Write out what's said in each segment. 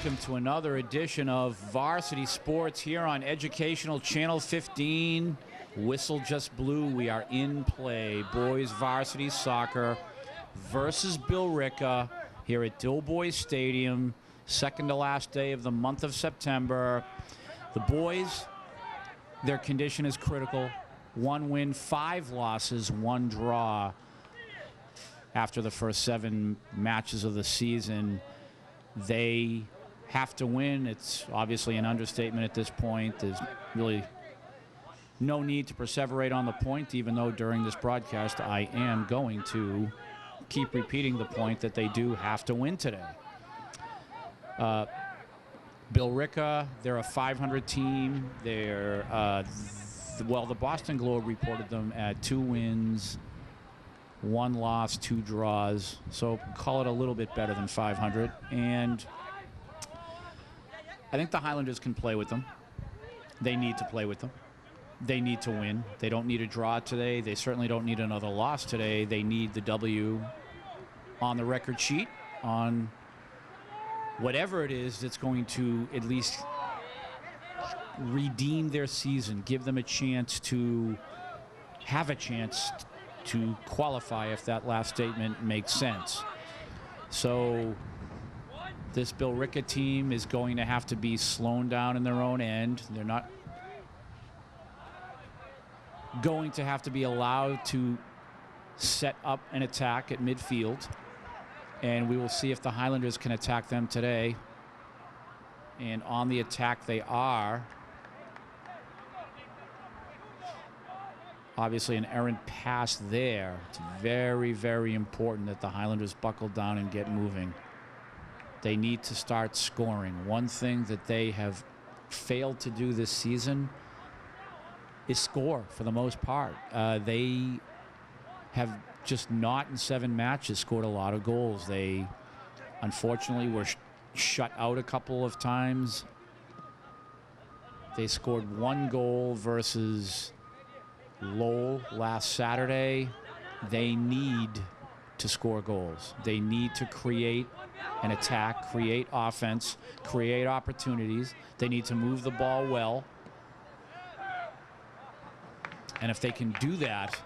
welcome to another edition of Varsity Sports here on Educational Channel 15. Whistle just blew. We are in play. Boys Varsity Soccer versus Billerica here at Doughboys Stadium. Second to last day of the month of September. The boys, their condition is critical. 1 win, 5 losses, 1 draw after the first 7 matches of the season. They have to win. It's obviously an understatement at this point. There's really no need to perseverate on the point, even though during this broadcast I am going to keep repeating the point that they do have to win today. Billerica, they're a 500 team. They're, well, the Boston Globe reported them at 2 wins, 1 loss, 2 draws, so call it a little bit better than 500. And I think the Highlanders can play with them. They need to play with them. They need to win. They don't need a draw today. They certainly don't need another loss today. They need the W on the record sheet, on whatever it is that's going to at least redeem their season, give them a chance to have a chance to qualify, if that last statement makes sense. So this Billerica team is going to have to be slowed down in their own end. They're not going to have to be allowed to set up an attack at midfield. And we will see if the Highlanders can attack them today. And on the attack they are. Obviously an errant pass there. It's very, very important that the Highlanders buckle down and get moving. They need to start scoring. One thing that they have failed to do this season is score for the most part. They have just not in 7 matches scored a lot of goals. They unfortunately were shut out a couple of times. They scored 1 goal versus Lowell last Saturday. They need to score goals. They need to create an attack, create offense, create opportunities. They need to move the ball well. And if they can do that,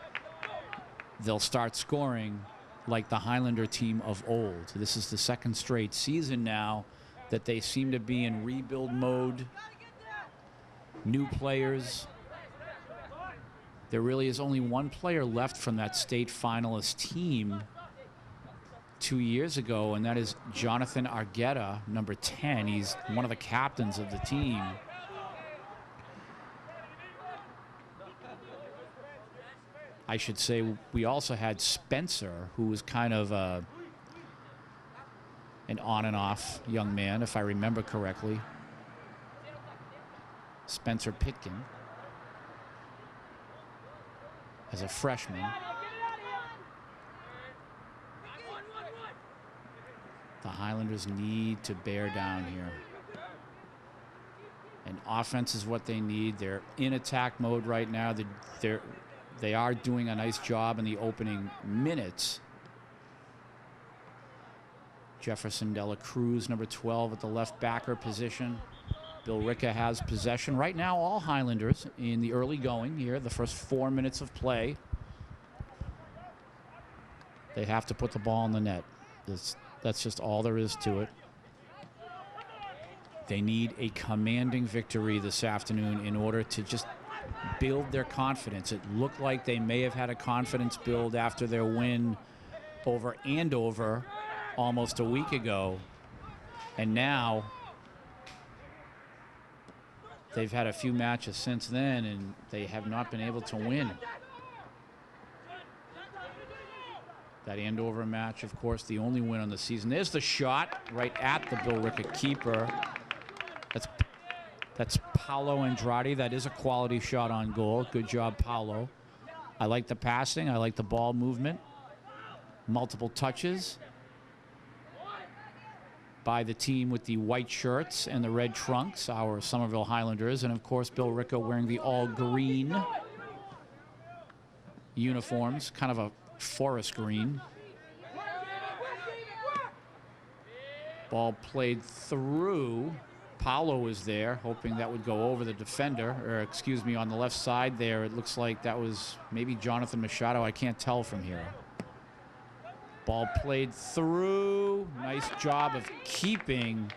they'll start scoring like the Highlander team of old. This is the 2nd straight season now that they seem to be in rebuild mode. New players. There really is only 1 player left from that state finalist team 2 years ago, and that is Jonathan Argueta, number 10. He's one of the captains of the team. I should say we also had Spencer, who was kind of an on and off young man, if I remember correctly. Spencer Pitkin, as a freshman. The Highlanders need to bear down here. And offense is what they need. They're in attack mode right now. They are doing a nice job in the opening minutes. Jefferson Dela Cruz, number 12, at the left backer position. Billerica has possession right now. All Highlanders in the early going here, the first 4 minutes of play. They have to put the ball in the net. That's just all there is to it. They need a commanding victory this afternoon in order to just build their confidence. It looked like they may have had a confidence build after their win over Andover almost a week ago. And now they've had a few matches since then, and they have not been able to win. That Andover match, of course, the only win on the season. There's the shot right at the Billerica keeper. That's Paolo Andrade. That is a quality shot on goal. Good job, Paolo. I like the passing. I like the ball movement. Multiple touches by the team with the white shirts and the red trunks, our Somerville Highlanders. And, of course, Billerica wearing the all-green uniforms, kind of a forest green. Ball played through. Paolo was there, hoping that would go over the defender, or excuse me, on the left side there. It looks like that was maybe Jonathan Machado. I can't tell from here. Ball played through. Nice job of keeping.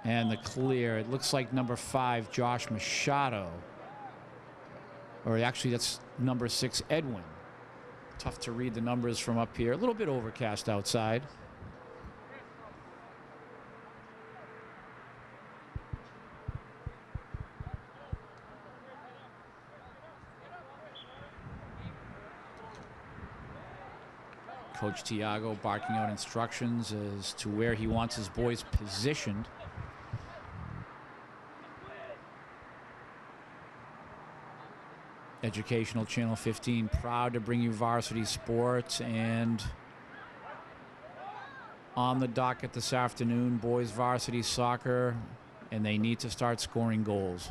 And the clear. It looks like number 5, Josh Machado. Or actually, that's number 6, Edwin. Tough to read the numbers from up here. A little bit overcast outside. Coach Tiago barking out instructions as to where he wants his boys positioned. Educational Channel 15, proud to bring you varsity sports, and on the docket this afternoon, boys varsity soccer, and they need to start scoring goals.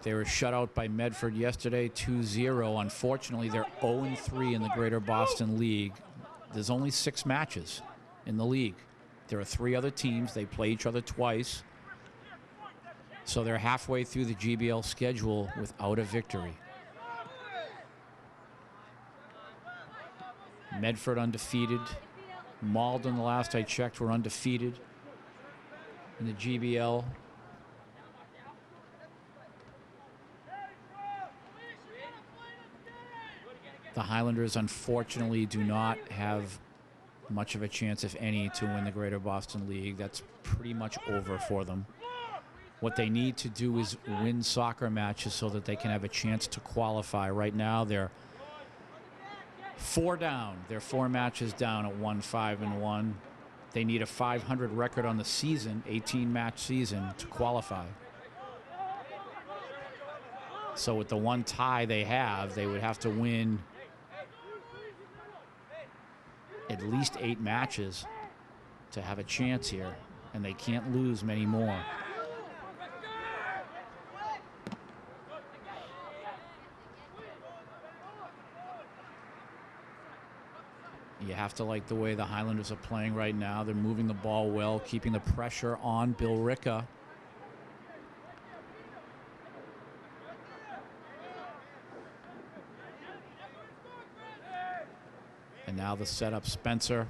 They were shut out by Medford yesterday, 2-0. Unfortunately, they're 0-3 in the Greater Boston League. There's only 6 matches in the league. There are 3 other teams. They play each other twice. So they're halfway through the GBL schedule without a victory. Medford undefeated. Malden, the last I checked, were undefeated in the GBL. The Highlanders, unfortunately, do not have much of a chance, if any, to win the Greater Boston League. That's pretty much over for them. What they need to do is win soccer matches so that they can have a chance to qualify. Right now, they're 4 down. They're 4 matches down at 1-5-1. They need a 500 record on the season, 18-match season, to qualify. So with the 1 tie they have, they would have to win at least 8 matches to have a chance here, and they can't lose many more. You have to like the way the Highlanders are playing right now. They're moving the ball well, keeping the pressure on Billerica. And now the setup, Spencer.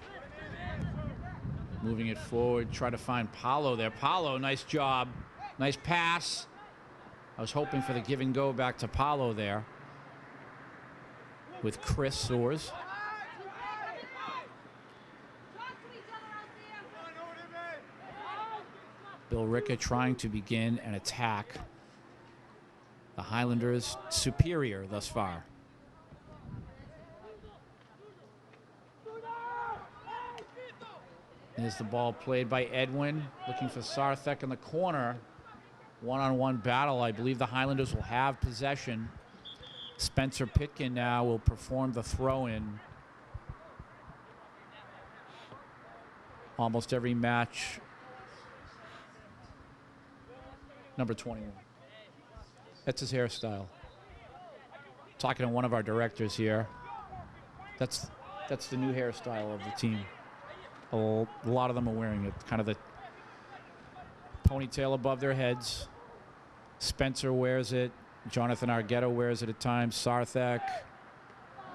Moving it forward, try to find Paolo there. Paolo, nice job. Nice pass. I was hoping for the give and go back to Paolo there with Chris Soers. Billerica trying to begin an attack. The Highlanders superior thus far. There's the ball played by Edwin, looking for Sarthek in the corner. One-on-one battle. I believe the Highlanders will have possession. Spencer Pitkin now will perform the throw-in. Almost every match. Number 21. That's his hairstyle. Talking to one of our directors here. That's the new hairstyle of the team. A lot of them are wearing it. Kind of the ponytail above their heads. Spencer wears it. Jonathan Argueta wears it at times. Sarthek.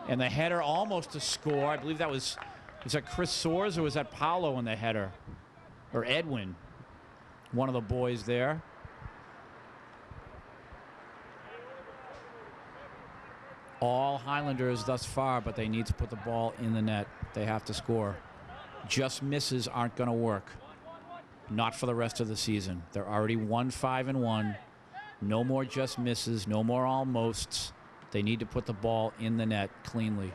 And the header almost to score. I believe that was that Chris Soers or was that Paolo in the header? Or Edwin. One of the boys there. All Highlanders thus far, but they need to put the ball in the net. They have to score. Just misses aren't going to work. Not for the rest of the season. They're already 1-5-1. No more just misses. No more almosts. They need to put the ball in the net cleanly.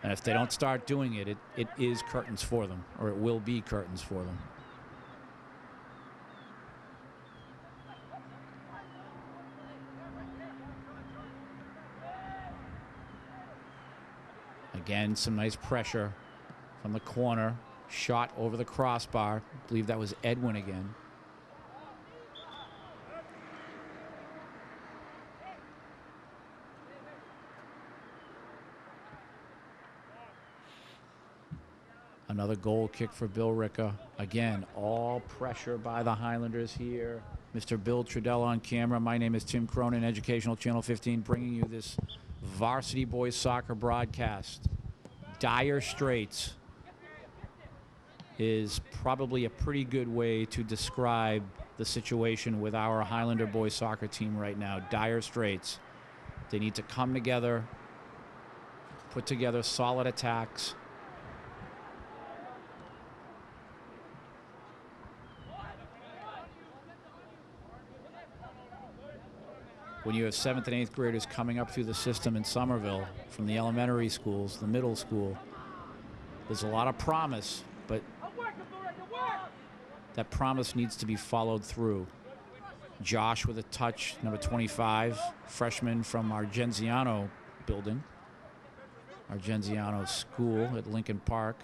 And if they don't start doing it, it is curtains for them, or it will be curtains for them. Again, some nice pressure from the corner. Shot over the crossbar. I believe that was Edwin again. Another goal kick for Billerica. Again, all pressure by the Highlanders here. Mr. Bill Trudell on camera. My name is Tim Cronin, Educational Channel 15, bringing you this varsity boys soccer broadcast. Dire straits is probably a pretty good way to describe the situation with our Highlander boys soccer team right now. Dire straits. They need to come together, put together solid attacks. When you have 7th and 8th graders coming up through the system in Somerville from the elementary schools, the middle school, there's a lot of promise, but that promise needs to be followed through. Josh with a touch, number 25, freshman from Argenziano building, Argenziano School at Lincoln Park.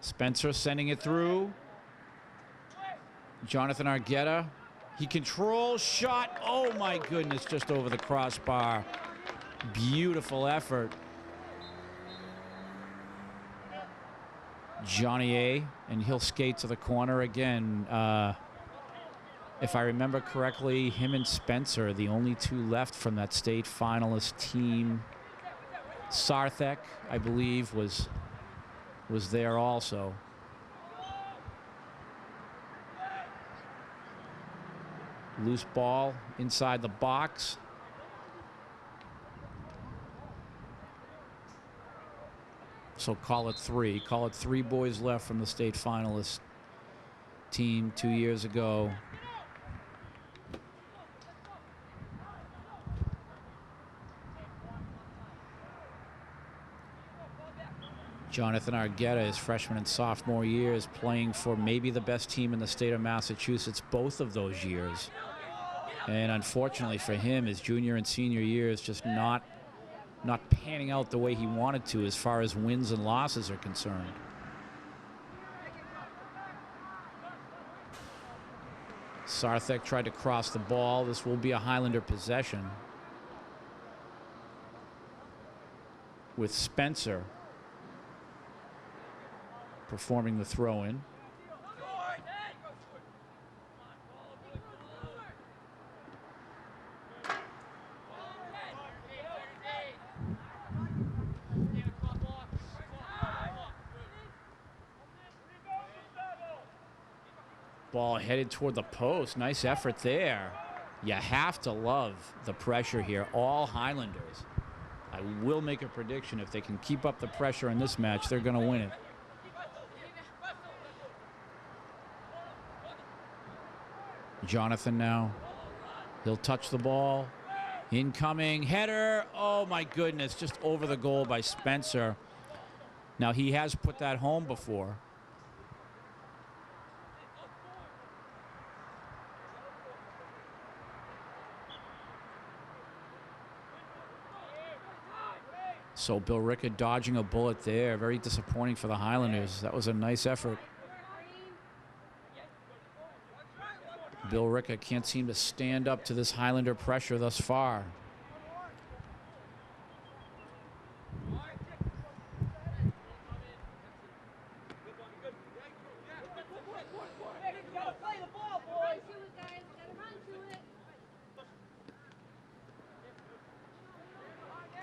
Spencer sending it through. Jonathan Argueta. He controls shot. Oh my goodness, just over the crossbar. Beautiful effort. Johnny A, and he'll skate to the corner again. If I remember correctly, him and Spencer, the only two left from that state finalist team. Sarthek, I believe, was there also. Loose ball inside the box. So call it three. Call it three boys left from the state finalist team 2 years ago. Jonathan Argueta, his freshman and sophomore years, playing for maybe the best team in the state of Massachusetts both of those years. And unfortunately for him, his junior and senior years just not panning out the way he wanted to as far as wins and losses are concerned. Sarthek tried to cross the ball. This will be a Highlander possession, with Spencer performing the throw-in. Ball headed toward the post. Nice effort there. You have to love the pressure here. All Highlanders. I will make a prediction. If they can keep up the pressure in this match, they're going to win it. Jonathan now. He'll touch the ball. Incoming header. Oh my goodness, just over the goal by Spencer. Now he has put that home before. So Billerica dodging a bullet there. Very disappointing for the Highlanders. That was a nice effort. Billerica can't seem to stand up to this Highlander pressure thus far.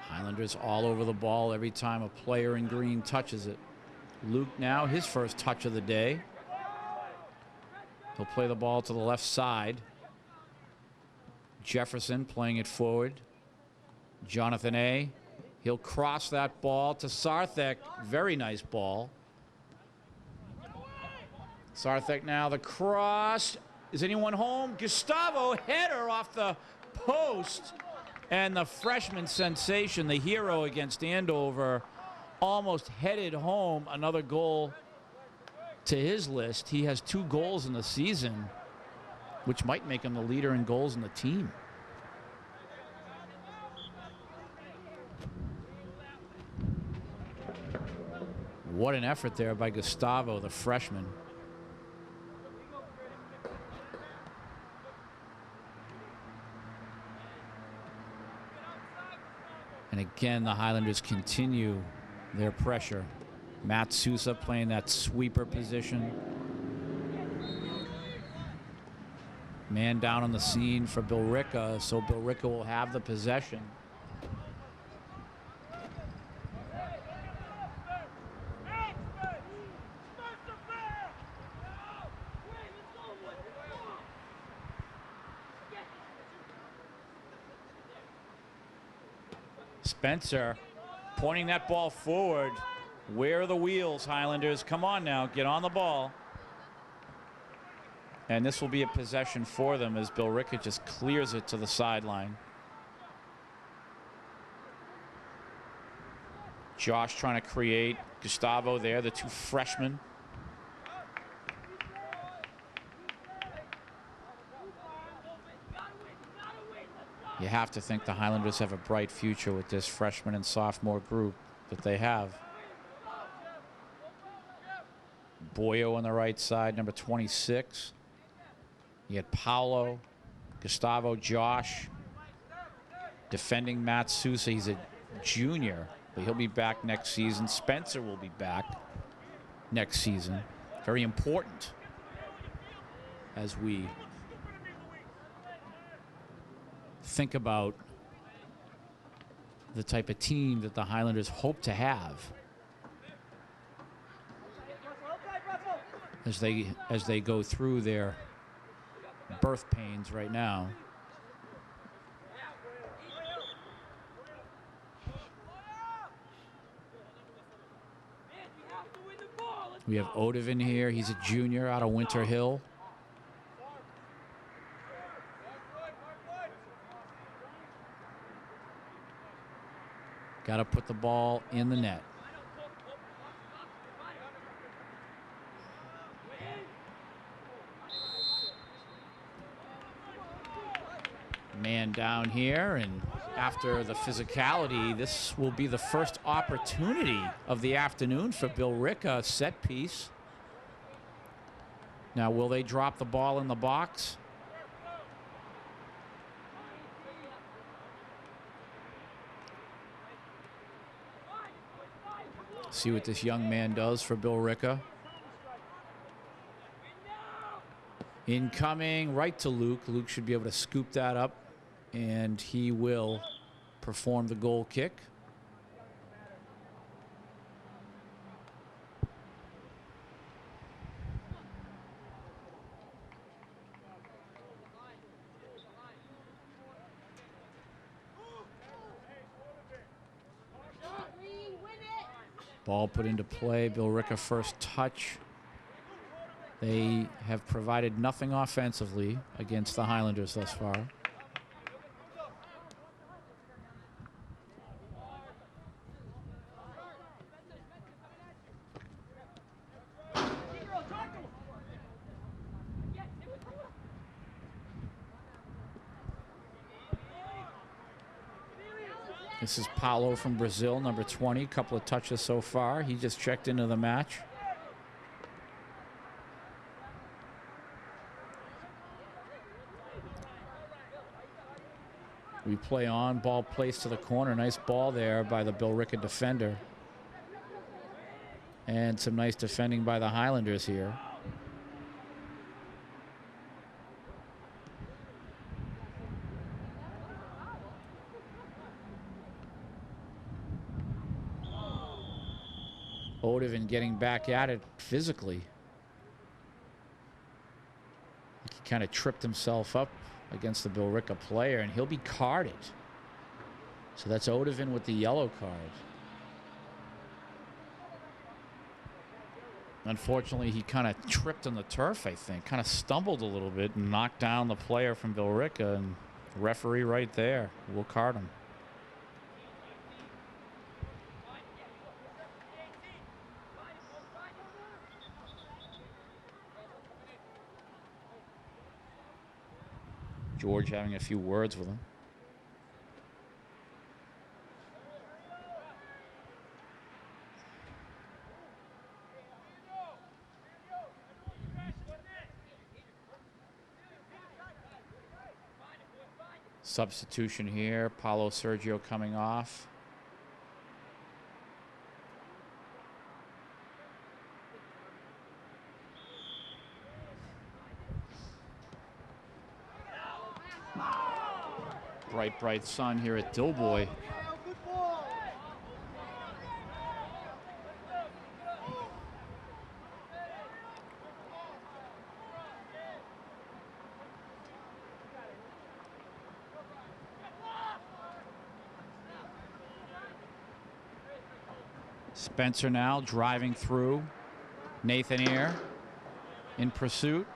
Highlanders all over the ball every time a player in green touches it. Luke now, his first touch of the day. He'll play the ball to the left side. Jefferson playing it forward. Jonathan A. He'll cross that ball to Sarthek. Very nice ball. Sarthek now, the cross. Is anyone home? Gustavo, header off the post. And the freshman sensation, the hero against Andover, almost headed home. Another goal to his list. He has 2 goals in the season, which might make him the leader in goals in the team. What an effort there by Gustavo, the freshman. And again, the Highlanders continue their pressure. Matt Sousa playing that sweeper position. Man down on the scene for Billerica, so Billerica will have the possession. Spencer pointing that ball forward. Where are the wheels, Highlanders? Come on now, get on the ball. And this will be a possession for them as Billerica just clears it to the sideline. Josh trying to create. Gustavo there, the two freshmen. You have to think the Highlanders have a bright future with this freshman and sophomore group that they have. Boyo on the right side, number 26. You had Paolo, Gustavo, Josh. Defending Matt Sousa, he's a junior, but he'll be back next season. Spencer will be back next season. Very important as we think about the type of team that the Highlanders hope to have as they go through their birth pains right now. We have Odovan here. He's a junior out of Winter Hill. Got to put the ball in the net. Man down here, and after the physicality, this will be the first opportunity of the afternoon for Billerica. Set piece. Now, will they drop the ball in the box? See what this young man does for Billerica. Incoming right to Luke. Luke should be able to scoop that up, and he will perform the goal kick. Ball put into play. Billerica first touch. They have provided nothing offensively against the Highlanders thus far. This is Paulo from Brazil, number 20. Couple of touches so far. He just checked into the match. We play on. Ball placed to the corner. Nice ball there by the Billerica defender. And some nice defending by the Highlanders here. Odovan getting back at it physically. He kind of tripped himself up against the Billerica player, and he'll be carded. So that's Odovan with the yellow card. Unfortunately, he kind of tripped on the turf, I think. Kind of stumbled a little bit and knocked down the player from Billerica, and the referee right there will card him. George having a few words with him. Substitution here. Paulo Sergio coming off. bright, bright sun here at Dilboy. Spencer now driving through. Nathan Ayer in pursuit.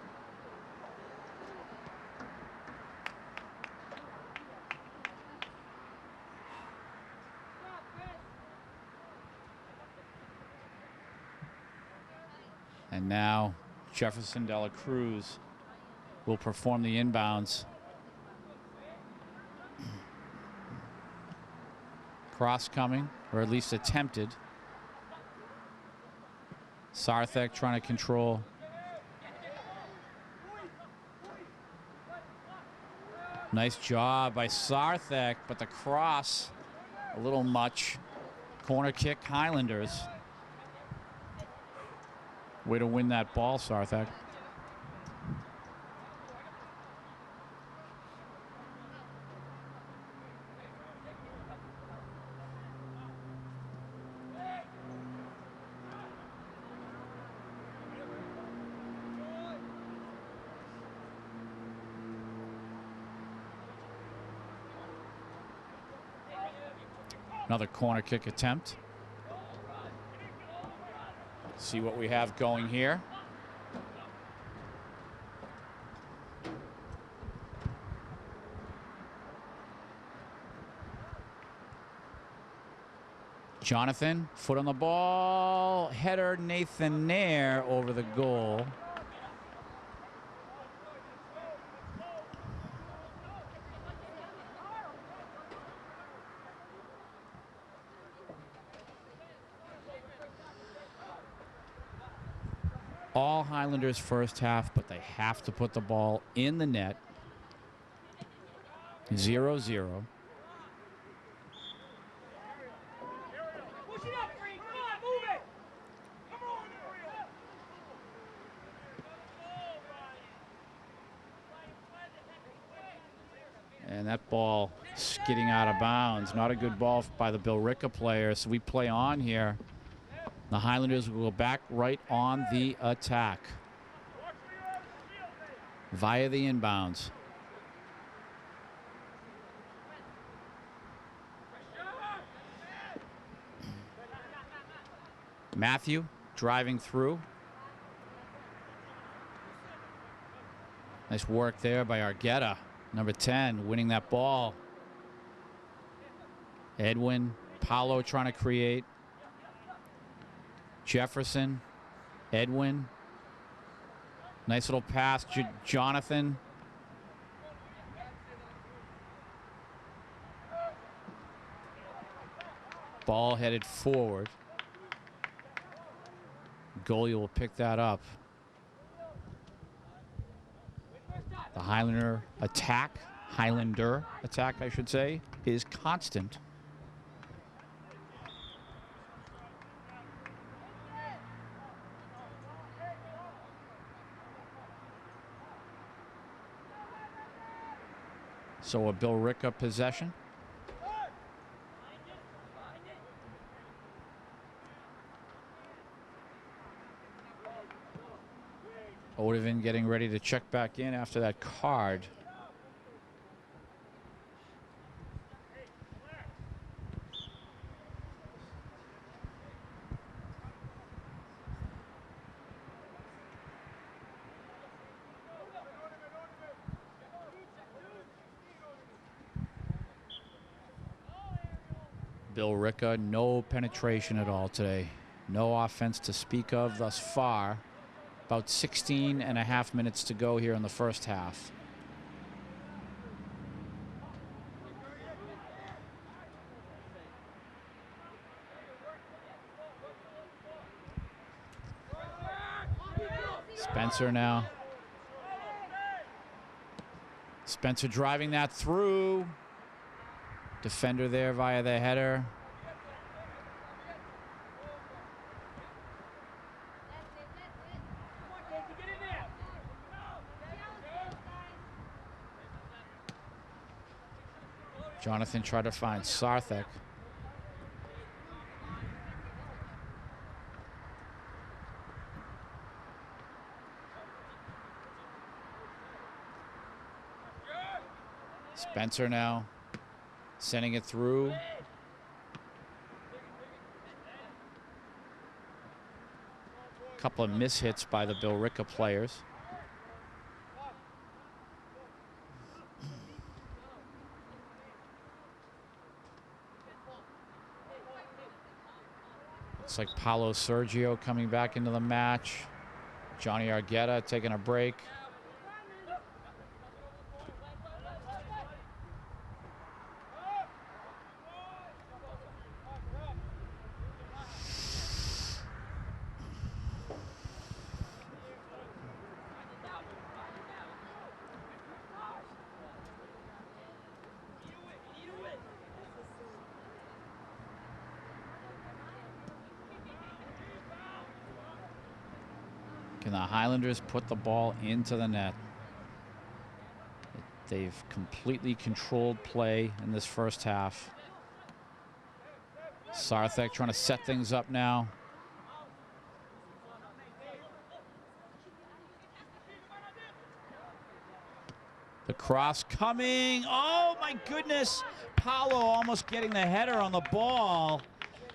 And now Jefferson de la Cruz will perform the inbounds. Cross coming, or at least attempted. Sarthek trying to control. Nice job by Sarthek, but the cross a little much. Corner kick, Highlanders. Way to win that ball, Sarthek. Another corner kick attempt. See what we have going here. Jonathan, foot on the ball. Header, Nathan Ayer over the goal. All Highlanders first half, but they have to put the ball in the net. 0-0. And that ball skidding out of bounds. Not a good ball by the Billerica player, so we play on here. The Highlanders will go back right on the attack via the inbounds. Matthew driving through. Nice work there by Argueta, number 10, winning that ball. Edwin, Paolo trying to create. Jefferson, Edwin. Nice little pass, Jonathan. Ball headed forward. Goalie will pick that up. The Highlander attack, I should say, is constant. So a Billerica possession. Odeven getting ready to check back in after that card. Billerica, no penetration at all today. No offense to speak of thus far. About 16 and a half minutes to go here in the first half. Spencer now. Spencer driving that through. Defender there via the header. Jonathan tried to find Sarthek. Spencer now sending it through. Couple of mishits by the Billerica players. Looks like Paolo Sergio coming back into the match. Johnny Argueta taking a break. Can the Highlanders put the ball into the net? They've completely controlled play in this first half. Sarthek trying to set things up now. The cross coming. Oh my goodness. Paolo almost getting the header on the ball.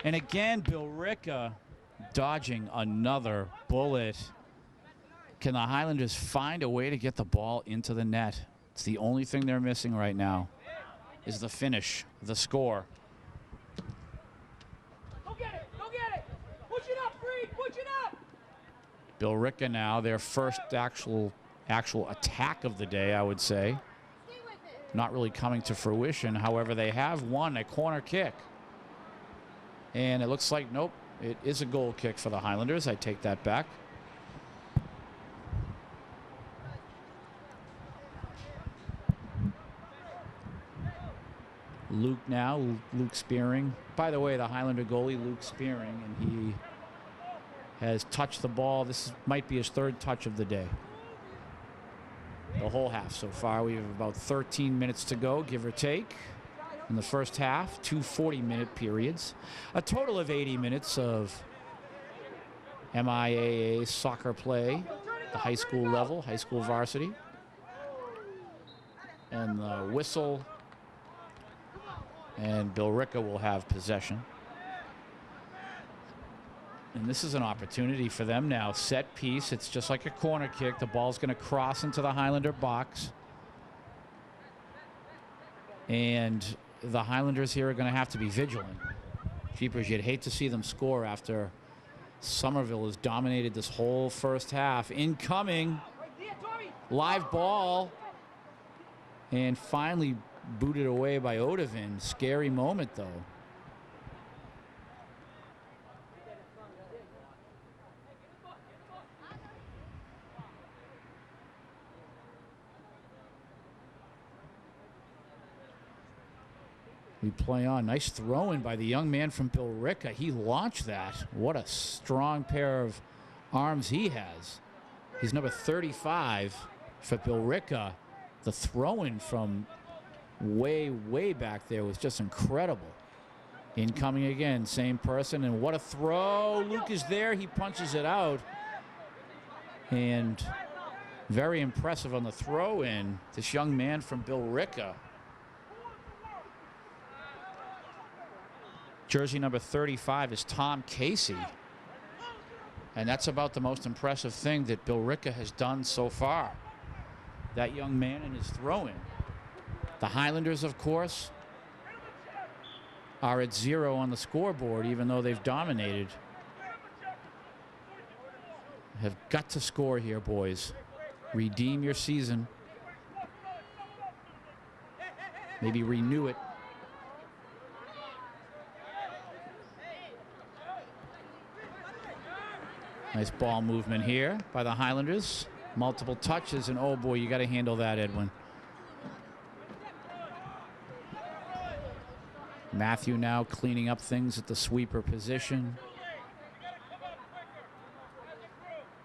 And again, Billerica dodging another bullet. Can the Highlanders find a way to get the ball into the net? It's the only thing they're missing right now is the finish, the score. Go get it, go get it. Push it up, Reed, push it up. Billerica now, their first actual attack of the day, I would say. Not really coming to fruition. However, they have won a corner kick. And it looks like, nope, it is a goal kick for the Highlanders. I take that back. Luke now, Luke Spearing. By the way, the Highlander goalie, Luke Spearing, and he has touched the ball. This might be his third touch of the day. The whole half so far. We have about 13 minutes to go, give or take, in the first half. 2 40-minute periods. A total of 80 minutes of MIAA soccer play, the high school level, high school varsity. And the whistle. And Billerica will have possession. And this is an opportunity for them now. Set piece. It's just like a corner kick. The ball's going to cross into the Highlander box. And the Highlanders here are going to have to be vigilant. Jeepers, you'd hate to see them score after Somerville has dominated this whole first half. Incoming. Live ball. And finally booted away by Odovin. Scary moment, though. We play on. Nice throw in by the young man from Billerica. He launched that. What a strong pair of arms he has. He's number 35 for Billerica. The throw in from way back there was just incredible. Incoming again, same person, and what a throw. Luke is there. He punches it out. And very impressive on the throw in. This young man from Billerica. Jersey number 35 is Tom Casey. And that's about the most impressive thing that Billerica has done so far. That young man and his throw-in. The Highlanders, of course, are at 0 on the scoreboard, even though they've dominated. Have got to score here, boys. Redeem your season. Maybe renew it. Nice ball movement here by the Highlanders. Multiple touches, and oh boy, you got to handle that, Edwin. Matthew now cleaning up things at the sweeper position.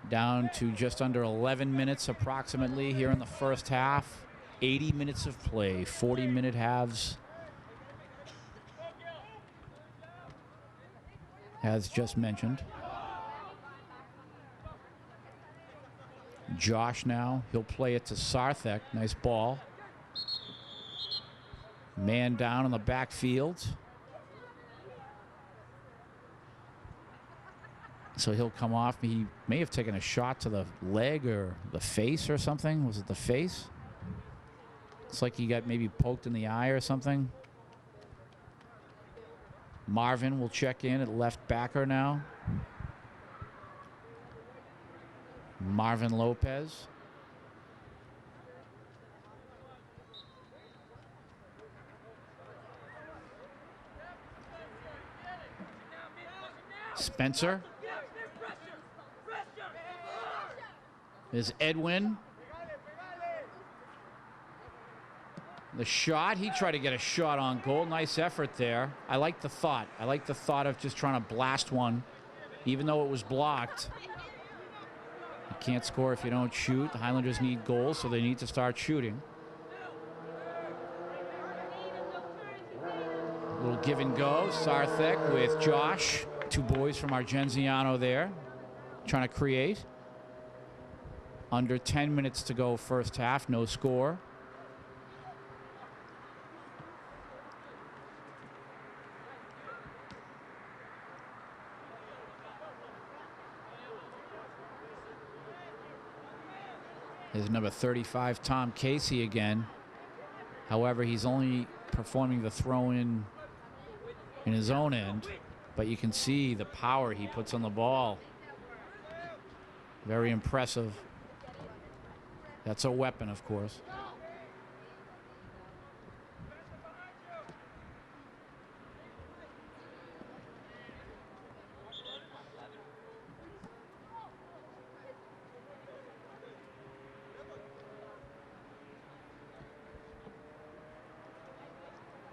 Down to just under 11 minutes approximately here in the first half. 80 minutes of play, 40-minute halves as just mentioned. Josh now, he'll play it to Sarthek. Nice ball. Man down on the backfield. So he'll come off. He may have taken a shot to the leg or the face or something. Was it the face? It's like he got maybe poked in the eye or something. Marvin will check in at left backer now. Marvin Lopez. Spencer. Is Edwin. The shot. He tried to get a shot on goal. Nice effort there. I like the thought. I like the thought of just trying to blast one, even though it was blocked. You can't score if you don't shoot. The Highlanders need goals, so they need to start shooting. A little give and go. Sarthek with Josh. Two boys from Argenziano there, trying to create. Under 10 minutes to go first half, no score. There's number 35, Tom Casey again. However, he's only performing the throw-in in his own end, but you can see the power he puts on the ball. Very impressive. That's a weapon, of course.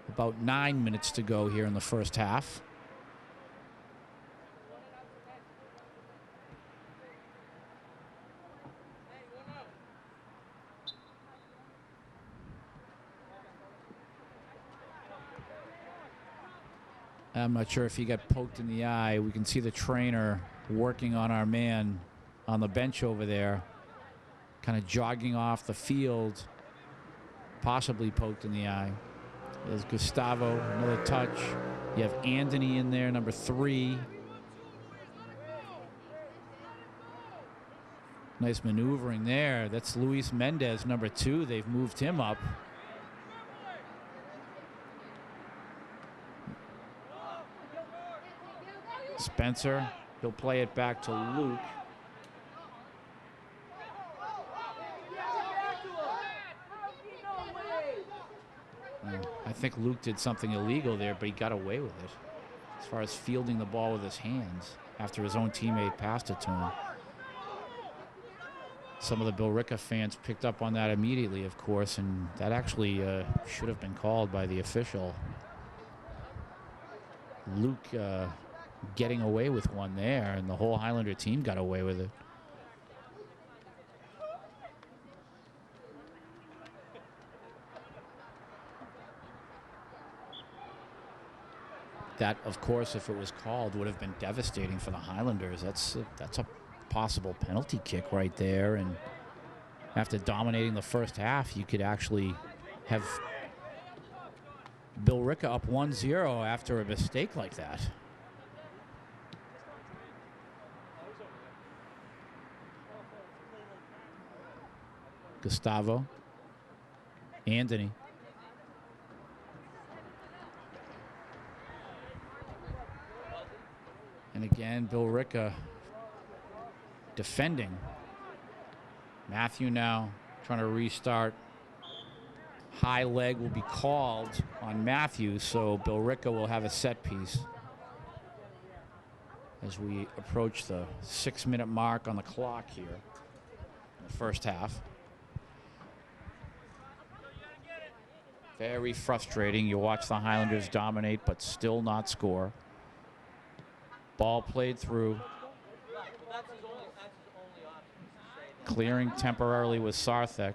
About 9 minutes to go here in the first half. I'm not sure if he got poked in the eye. We can see the trainer working on our man on the bench over there, kind of jogging off the field, possibly poked in the eye. There's Gustavo, another touch. You have Anthony in there, number 3. Nice maneuvering there. That's Luis Mendez, number 2. They've moved him up. Spencer, he'll play it back to Luke. I think Luke did something illegal there, but he got away with it as far as fielding the ball with his hands after his own teammate passed it to him. Some of the Billerica fans picked up on that immediately, of course, and that actually should have been called by the official. Luke getting away with one there, and the whole Highlander team got away with it. That, of course, if it was called, would have been devastating for the Highlanders. That's a possible penalty kick right there, and after dominating the first half, you could actually have Billerica up 1-0 after a mistake like that. Gustavo. Anthony. And again, Billerica defending. Matthew now trying to restart. High leg will be called on Matthew, so Billerica will have a set piece as we approach the 6-minute mark on the clock here in the first half. Very frustrating. You watch the Highlanders dominate but still not score. Ball played through. Clearing temporarily with Sarthek.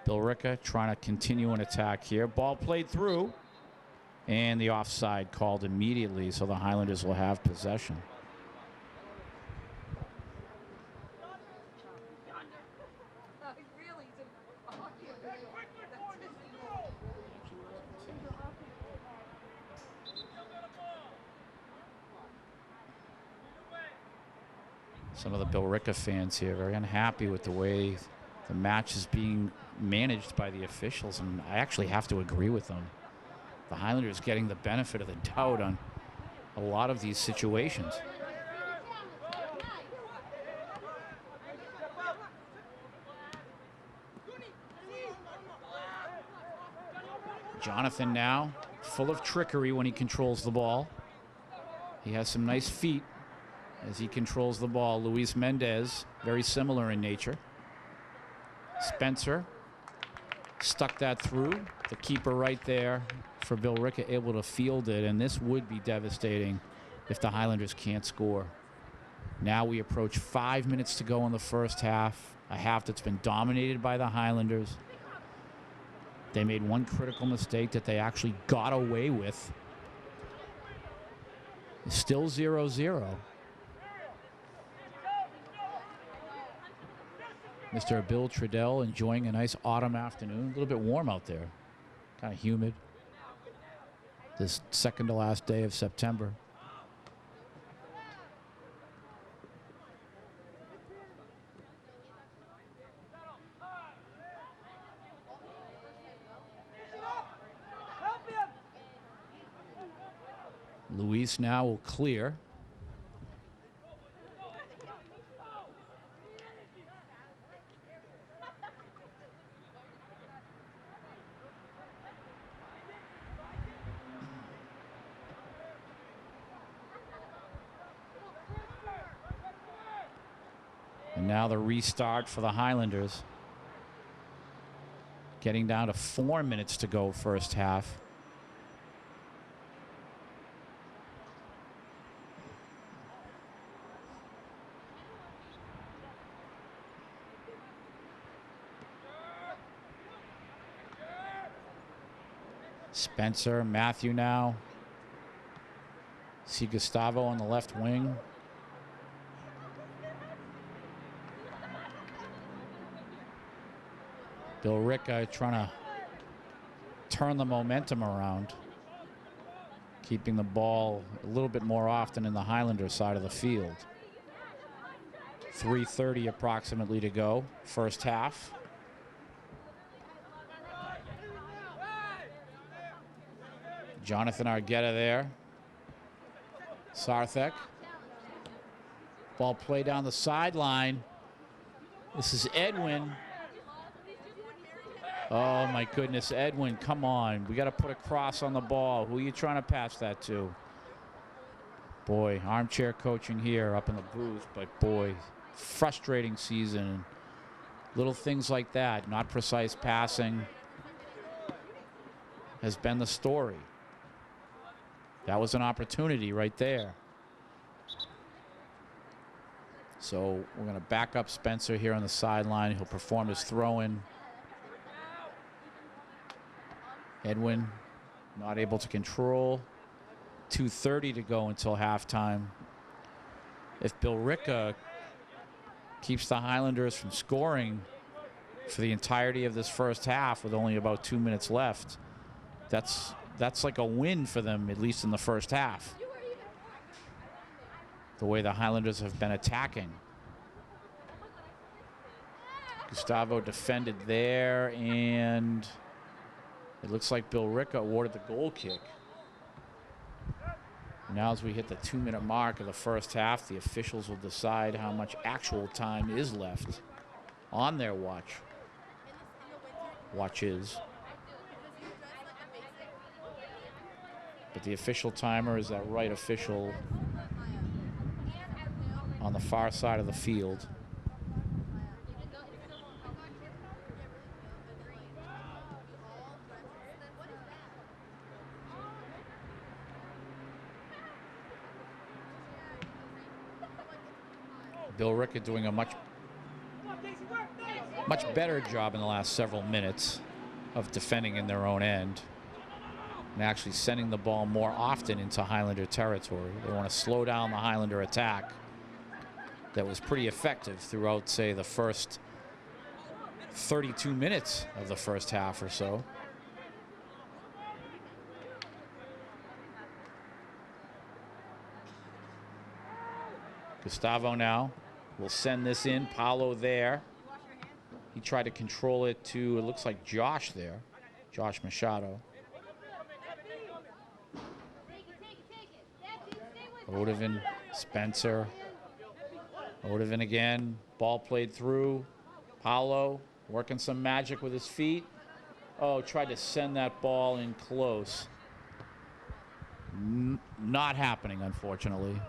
Billerica trying to continue an attack here. Ball played through. And the offside called immediately, so the Highlanders will have possession. Some of the Billerica fans here very unhappy with the way the match is being managed by the officials, and I actually have to agree with them. The Highlanders getting the benefit of the doubt on a lot of these situations. Jonathan now full of trickery when he controls the ball. He has some nice feet as he controls the ball. Luis Mendez, very similar in nature. Spencer stuck that through. The keeper right there for Billerica able to field it, and this would be devastating if the Highlanders can't score. Now we approach 5 minutes to go in the first half, a half that's been dominated by the Highlanders. They made one critical mistake that they actually got away with. It's still 0-0. Mr. Bill Trudell enjoying a nice autumn afternoon. A little bit warm out there. Kind of humid. This second to last day of September. Luis now will clear. And now the restart for the Highlanders. Getting down to 4 minutes to go first half. Spencer, Matthew now. See Gustavo on the left wing. Billerica trying to turn the momentum around, keeping the ball a little bit more often in the Highlander side of the field. 3:30 approximately to go, first half. Jonathan Argueta there. Sarthek. Ball play down the sideline. This is Edwin. Oh my goodness, Edwin, come on. We got to put a cross on the ball. Who are you trying to pass that to? Boy, armchair coaching here up in the booth, but boy, frustrating season. Little things like that, not precise passing has been the story. That was an opportunity right there. So we're going to back up Spencer here on the sideline. He'll perform his throw-in. Edwin not able to control. 2:30 to go until halftime. If Billerica keeps the Highlanders from scoring for the entirety of this first half with only about 2 minutes left, that's like a win for them, at least in the first half. The way the Highlanders have been attacking. Gustavo defended there, and it looks like Billerica awarded the goal kick. Now as we hit the 2-minute mark of the first half, the officials will decide how much actual time is left on their watches. But the official timer is that right official on the far side of the field. Billerica doing a much better job in the last several minutes of defending in their own end. and actually sending the ball more often into Highlander territory. They want to slow down the Highlander attack that was pretty effective throughout, say, the first 32 minutes of the first half or so. Gustavo now will send this in. Paolo there. He tried to control it to, it looks like Josh there. Josh Machado. Odovan, Spencer. Odovan again. Ball played through. Paolo working some magic with his feet. Oh, tried to send that ball in close. Not happening, unfortunately.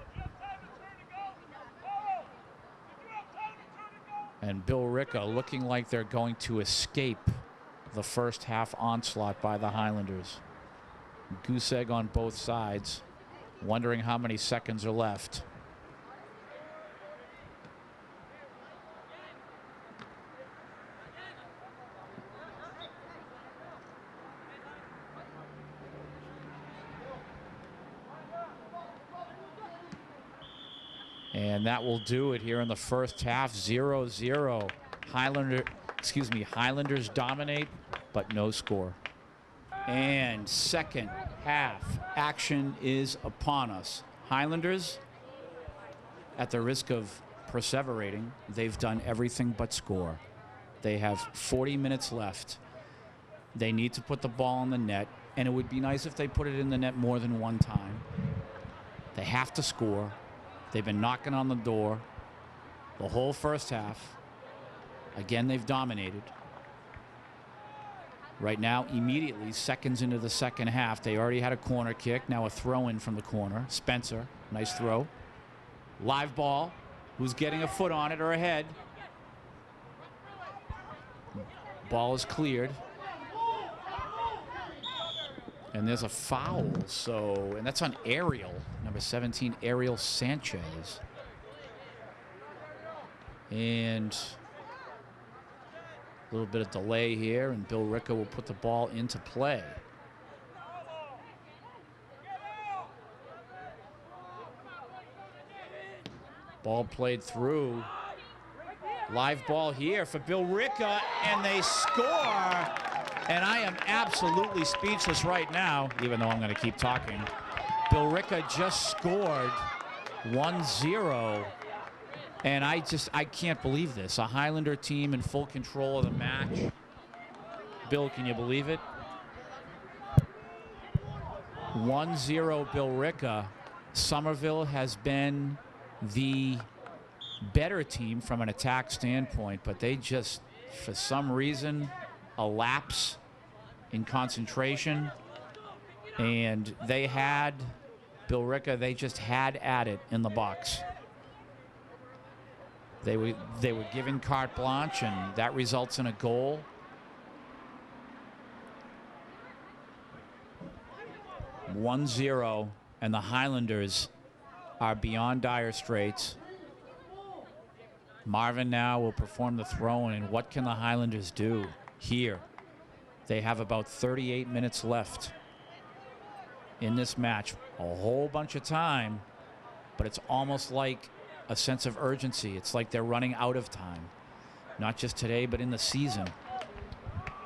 And Billerica looking like they're going to escape the first half onslaught by the Highlanders. Goose egg on both sides, wondering how many seconds are left. And that will do it here in the first half. 0-0. Highlanders dominate, but no score. And second half action is upon us. Highlanders, at the risk of perseverating, they've done everything but score. They have 40 minutes left. They need to put the ball in the net, and it would be nice if they put it in the net more than one time. They have to score. They've been knocking on the door the whole first half. Again, they've dominated. Right now, immediately, seconds into the second half, they already had a corner kick. Now a throw-in from the corner. Spencer, nice throw. Live ball. Who's getting a foot on it or a head? Ball is cleared. And there's a foul, and that's on Ariel, number 17, Ariel Sanchez. And a little bit of delay here, and Billerica will put the ball into play. Ball played through. Live ball here for Billerica, and they score. And I am absolutely speechless right now, even though I'm going to keep talking. Billerica just scored 1-0. And I can't believe this. A Highlander team in full control of the match. Bill, can you believe it? 1-0 Billerica. Somerville has been the better team from an attack standpoint, but they just, for some reason, a lapse in concentration, and they had Billerica, they just had at it in the box. They were given carte blanche, and that results in a goal. (1-0), and the Highlanders are beyond dire straits. Marvin now will perform the throw-in, and what can the Highlanders do here? They have about 38 minutes left in this match. A whole bunch of time, but it's almost like a sense of urgency. It's like they're running out of time, not just today, but in the season.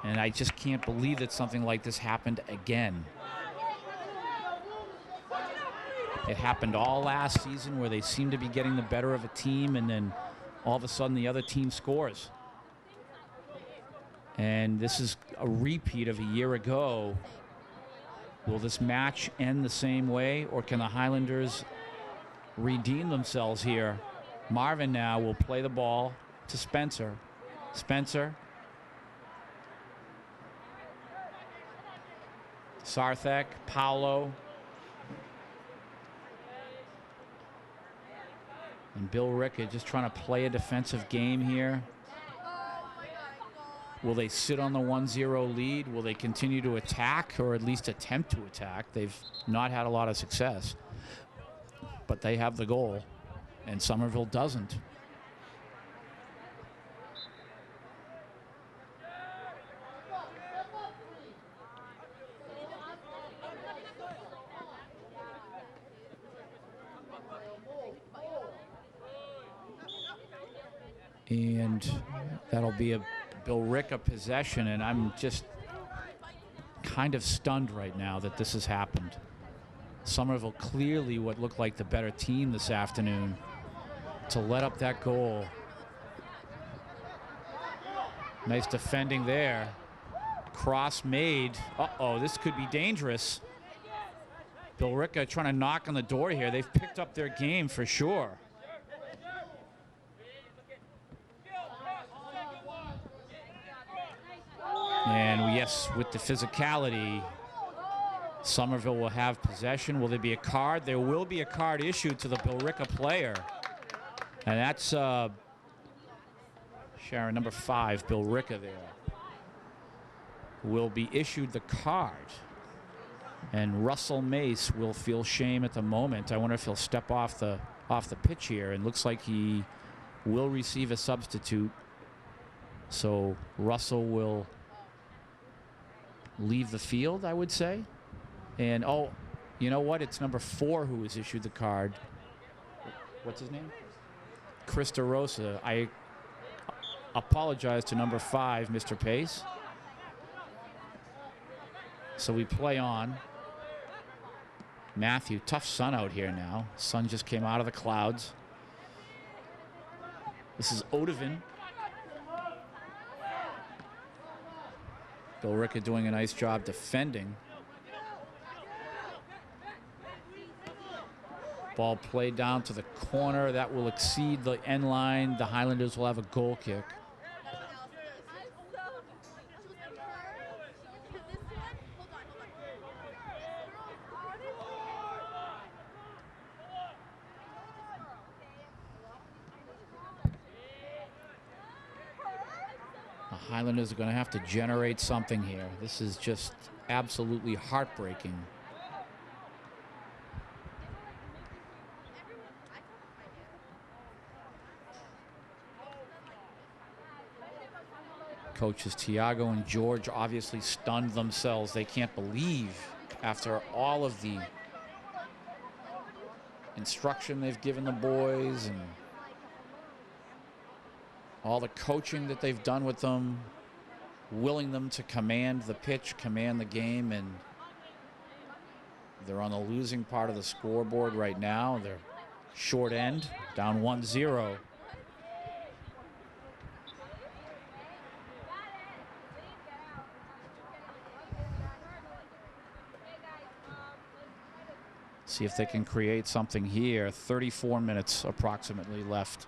And I just can't believe that something like this happened again. It happened all last season, where they seemed to be getting the better of a team, and then all of a sudden the other team scores. And this is a repeat of a year ago. Will this match end the same way, or can the Highlanders redeem themselves here? Marvin now will play the ball to Spencer. Spencer. Sarthek, Paolo. And Billerica just trying to play a defensive game here. Will they sit on the 1-0 lead? Will they continue to attack, or at least attempt to attack? They've not had a lot of success, but they have the goal, and Somerville doesn't. And that'll be a Billerica possession, and I'm just kind of stunned right now that this has happened. Somerville clearly what looked like the better team this afternoon to let up that goal. Nice defending there. Cross made. Uh-oh, this could be dangerous. Billerica trying to knock on the door here. They've picked up their game for sure. And yes, with the physicality, Somerville will have possession. Will there be a card? There will be a card issued to the Billerica player. And that's Sharon, number 5, Billerica there, will be issued the card. And Russell Mace will feel shame at the moment. I wonder if he'll step off the pitch here. And looks like he will receive a substitute. So Russell will leave the field, I would say. And oh, you know what? It's number 4 who was issued the card. What's his name? Krista Rosa. I apologize to number 5, Mr. Pace. So we play on. Matthew, tough sun out here now. Sun just came out of the clouds. This is Odovan. Billerica doing a nice job defending. Ball played down to the corner. That will exceed the end line. The Highlanders will have a goal kick. The Highlanders are going to have to generate something here. This is just absolutely heartbreaking. Coaches Tiago and George obviously stunned themselves. They can't believe, after all of the instruction they've given the boys and all the coaching that they've done with them, willing them to command the pitch, command the game, and they're on the losing part of the scoreboard right now. They're short end, down 1-0. See if they can create something here. 34 minutes approximately left.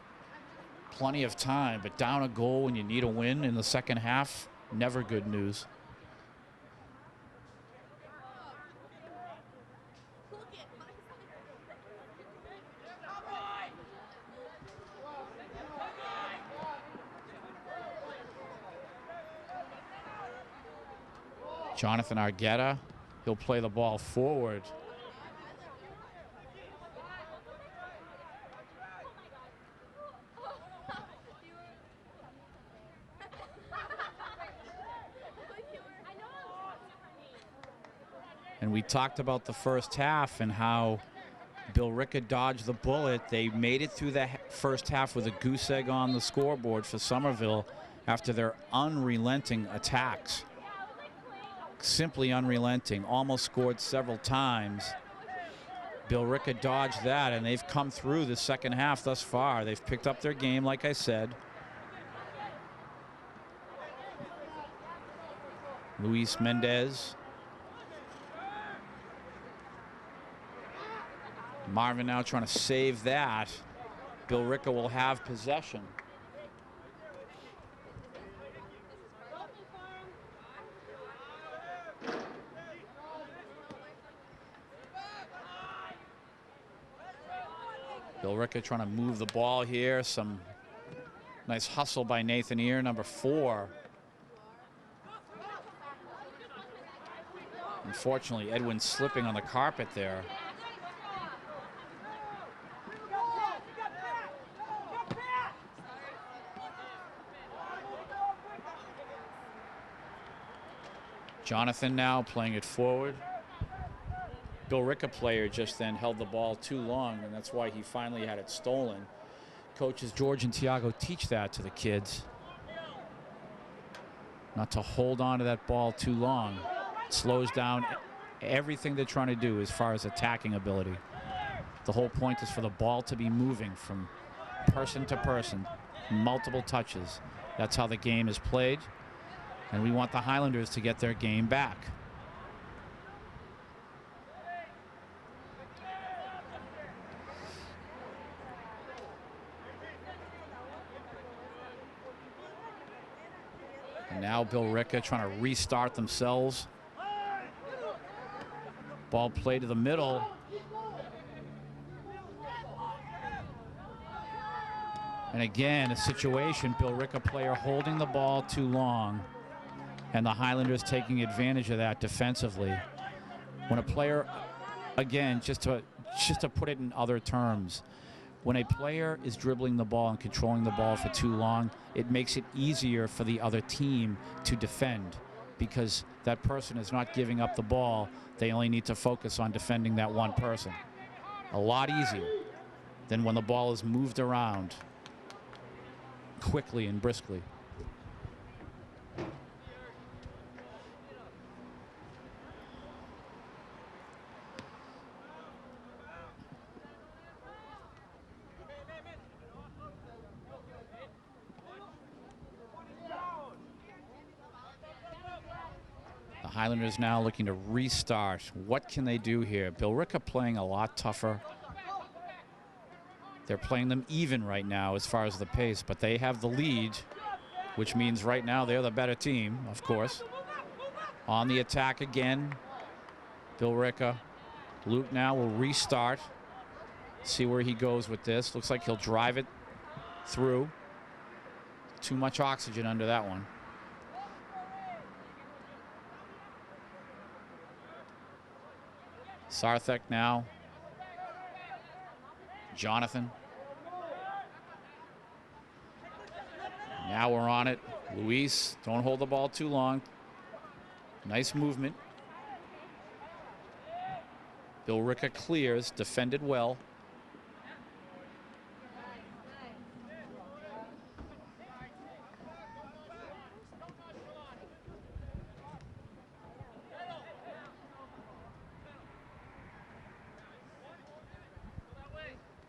Plenty of time, but down a goal when you need a win in the second half, never good news. Jonathan Argueta, he'll play the ball forward. And we talked about the first half and how Billerica dodged the bullet. They made it through the first half with a goose egg on the scoreboard for Somerville after their unrelenting attacks. Simply unrelenting. Almost scored several times. Billerica dodged that, and they've come through the second half thus far. They've picked up their game, like I said. Luis Mendez. Marvin now trying to save that. Billerica will have possession. Billerica trying to move the ball here. Some nice hustle by Nathan Ear, number 4. Unfortunately, Edwin slipping on the carpet there. Jonathan now playing it forward. Billerica player just then held the ball too long, and that's why he finally had it stolen. Coaches George and Tiago teach that to the kids. Not to hold on to that ball too long. It slows down everything they're trying to do as far as attacking ability. The whole point is for the ball to be moving from person to person, multiple touches. That's how the game is played. And we want the Highlanders to get their game back. And now Billerica trying to restart themselves. Ball played to the middle. And again, a situation, Billerica player holding the ball too long, and the Highlanders taking advantage of that defensively. When a player, again, just to put it in other terms, when a player is dribbling the ball and controlling the ball for too long, it makes it easier for the other team to defend because that person is not giving up the ball. They only need to focus on defending that one person. A lot easier than when the ball is moved around quickly and briskly. The Highlanders now looking to restart. What can they do here? Billerica playing a lot tougher. They're playing them even right now as far as the pace, but they have the lead, which means right now they're the better team, of course. On the attack again, Billerica. Luke now will restart. See where he goes with this. Looks like he'll drive it through. Too much oxygen under that one. Sarthek now. Jonathan. Now we're on it. Luis, don't hold the ball too long. Nice movement. Billerica clears, defended well.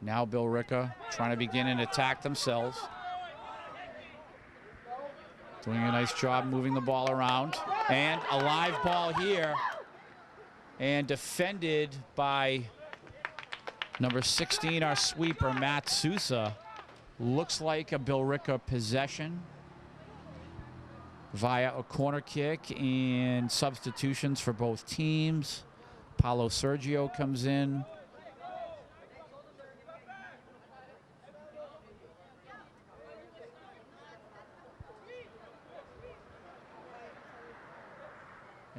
Now Billerica trying to begin an attack themselves. Doing a nice job moving the ball around. And a live ball here. And defended by number 16, our sweeper, Matt Sousa. Looks like a Billerica possession via a corner kick and substitutions for both teams. Paulo Sergio comes in.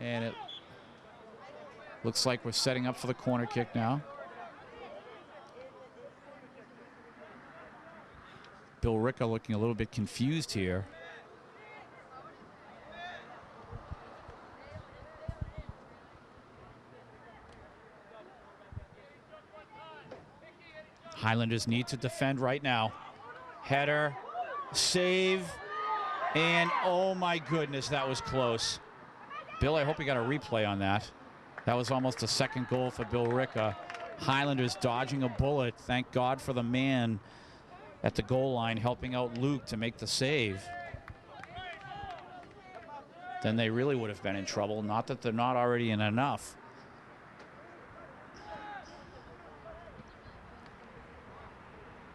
And it looks like we're setting up for the corner kick now. Billerica looking a little bit confused here. Highlanders need to defend right now. Header, save, and oh my goodness, that was close. Bill, I hope you got a replay on that. That was almost a second goal for Billerica. Highlanders dodging a bullet. Thank God for the man at the goal line helping out Luke to make the save. Then they really would have been in trouble. Not that they're not already in enough.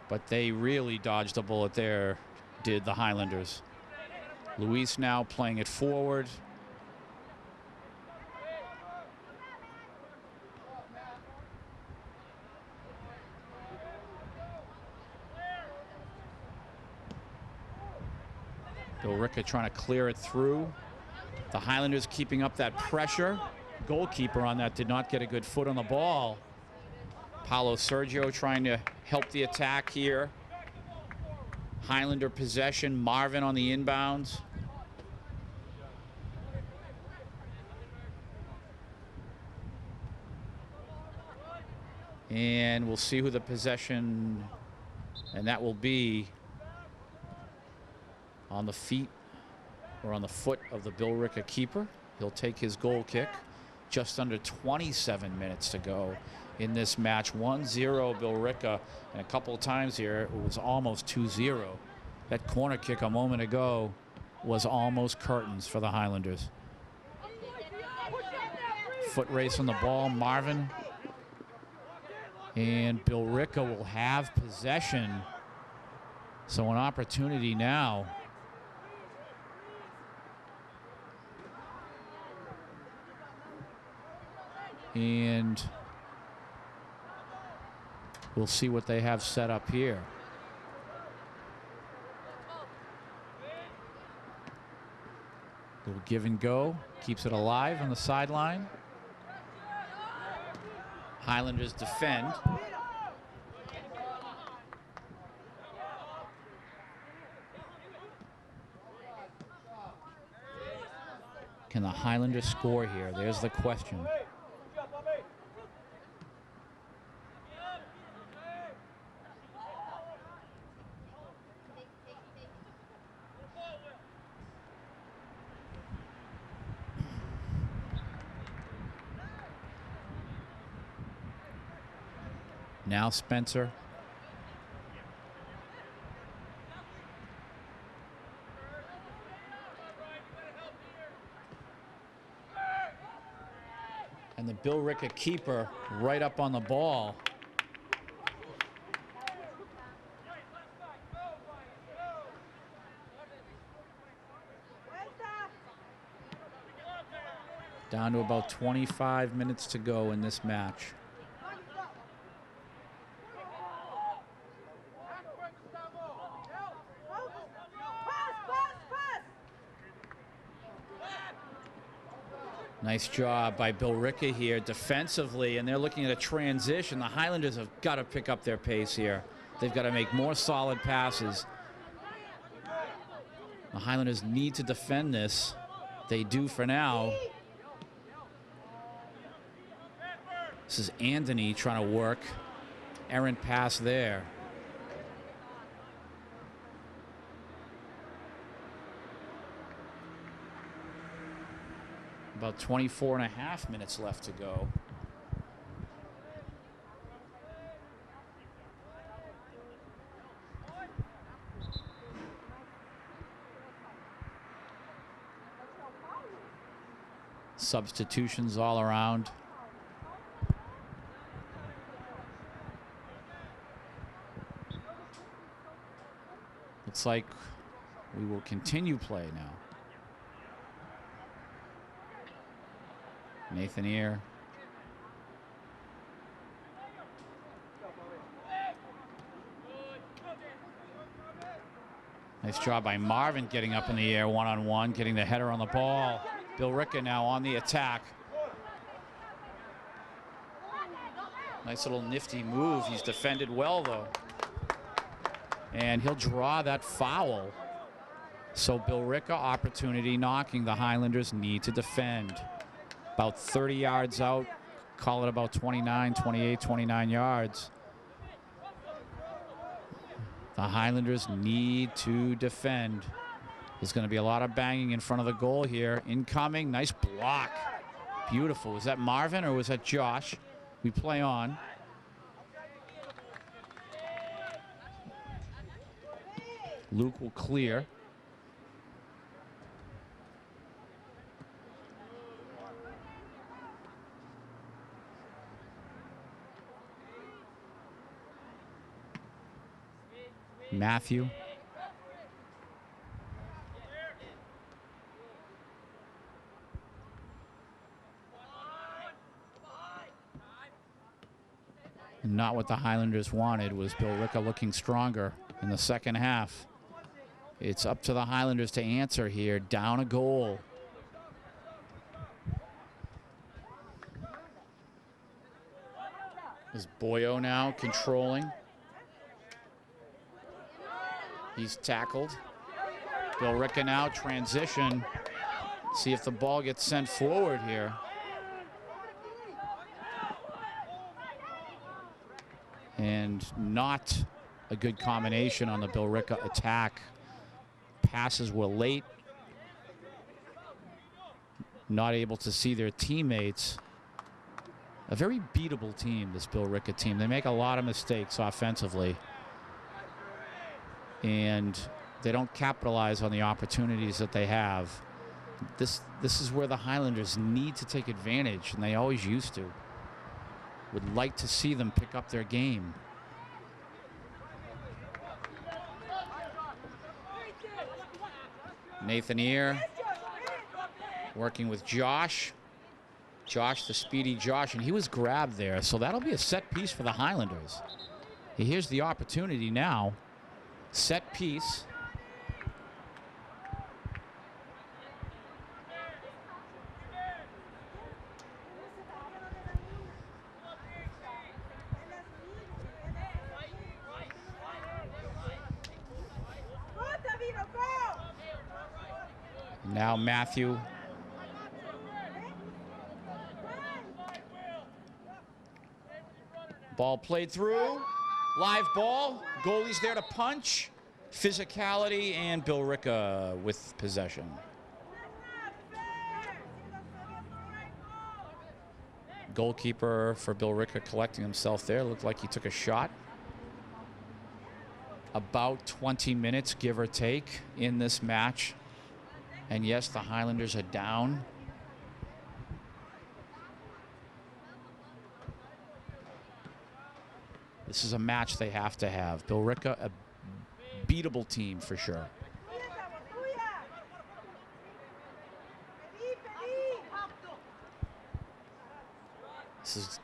But they really dodged a bullet there, did the Highlanders. Luis now playing it forward. Billerica trying to clear it through. The Highlanders keeping up that pressure. Goalkeeper on that did not get a good foot on the ball. Paulo Sergio trying to help the attack here. Highlander possession. Marvin on the inbounds. And we'll see who the possession And that will be on the feet or on the foot of the Billerica keeper. He'll take his goal kick. Just under 27 minutes to go in this match. 1-0 Billerica, and a couple of times here it was almost 2-0. That corner kick a moment ago was almost curtains for the Highlanders. Foot race on the ball, Marvin. And Billerica will have possession. So an opportunity now. And we'll see what they have set up here. Little give and go, keeps it alive on the sideline. Highlanders defend. Can the Highlanders score here? There's the question. Now Spencer. And the Billerica keeper right up on the ball. Down to about 25 minutes to go in this match. Nice job by Billerica here defensively, and they're looking at a transition. The Highlanders have got to pick up their pace here. They've got to make more solid passes. The Highlanders need to defend this. They do for now. This is Anthony trying to work. Errant pass there. About 24.5 minutes left to go. Substitutions all around. Looks like we will continue play now. Nathan Ear. Nice job by Marvin getting up in the air one-on-one, getting the header on the ball. Billerica now on the attack. Nice little nifty move. He's defended well, though. And he'll draw that foul. So Billerica opportunity knocking. The Highlanders need to defend. About 30 yards out, call it about 29, 28, 29 yards. The Highlanders need to defend. There's going to be a lot of banging in front of the goal here. Incoming, nice block. Beautiful. Was that Marvin or was that Josh? We play on. Luke will clear. Matthew. And not what the Highlanders wanted was Billerica looking stronger in the second half. It's up to the Highlanders to answer here. Down a goal. Is Boyo now controlling? He's tackled. Billerica now transition. See if the ball gets sent forward here. And not a good combination on the Billerica attack. Passes were late. Not able to see their teammates. A very beatable team, this Billerica team. They make a lot of mistakes offensively. And they don't capitalize on the opportunities that they have. This is where the Highlanders need to take advantage, and they always used to. Would like to see them pick up their game. Nathan Ear working with Josh. Josh, the speedy Josh, and he was grabbed there. So that'll be a set piece for the Highlanders. Here's the opportunity now. Set piece. Now Matthew. Ball played through. Live ball. Goalie's there to punch. Physicality, and Billerica with possession. Goalkeeper for Billerica collecting himself there. Looked like he took a shot. About 20 minutes, give or take, in this match. And yes, the Highlanders are down. This is a match they have to have. Billerica, a beatable team for sure. This is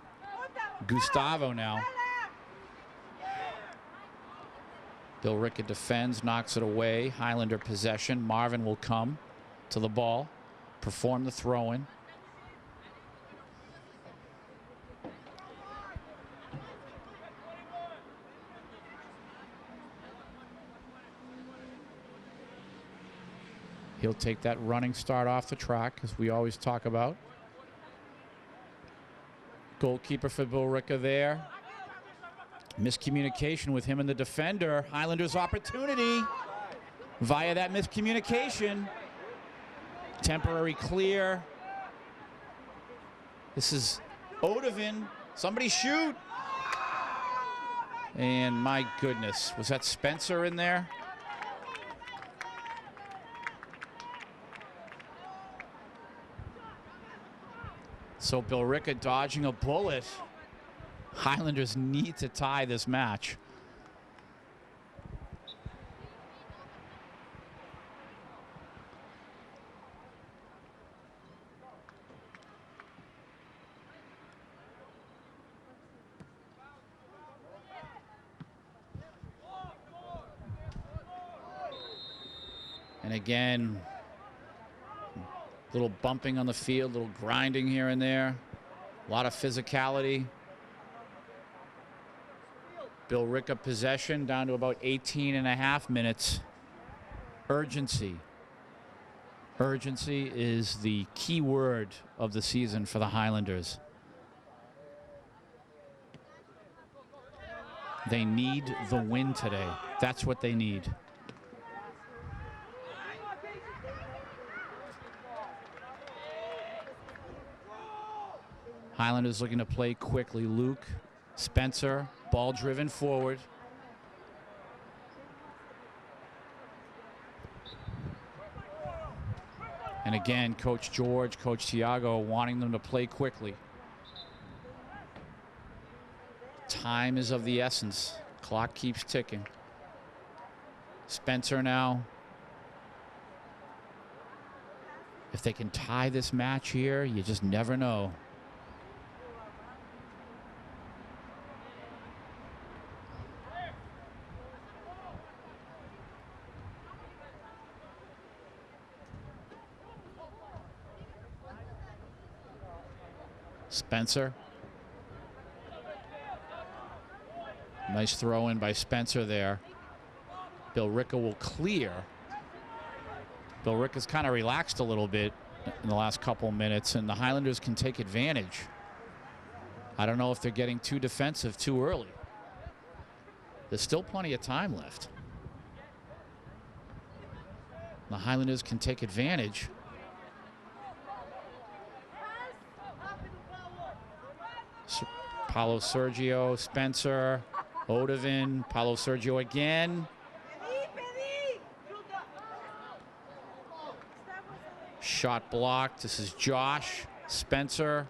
Gustavo now. Billerica defends, knocks it away. Highlander possession. Marvin will come to the ball, perform the throw-in. He'll take that running start off the track, as we always talk about. Goalkeeper for Billerica there. Miscommunication with him and the defender. Highlanders opportunity via that miscommunication. Temporary clear. This is Odovan. Somebody shoot. And my goodness, was that Spencer in there? So Billerica dodging a bullet. Highlanders need to tie this match. And again, little bumping on the field, little grinding here and there. A lot of physicality. Billerica possession down to about 18.5 minutes. Urgency. Urgency is the key word of the season for the Highlanders. They need the win today. That's what they need. Highlanders looking to play quickly. Luke, Spencer, ball driven forward. And again, Coach George, Coach Tiago wanting them to play quickly. Time is of the essence. Clock keeps ticking. Spencer now. If they can tie this match here, you just never know. Spencer. Nice throw in by Spencer there. Billerica will clear. Billerica's kind of relaxed a little bit in the last couple minutes, and the Highlanders can take advantage. I don't know if they're getting too defensive too early. There's still plenty of time left. The Highlanders can take advantage. Paulo Sergio, Spencer, Odovan, Paulo Sergio again. Shot blocked. This is Josh, Spencer.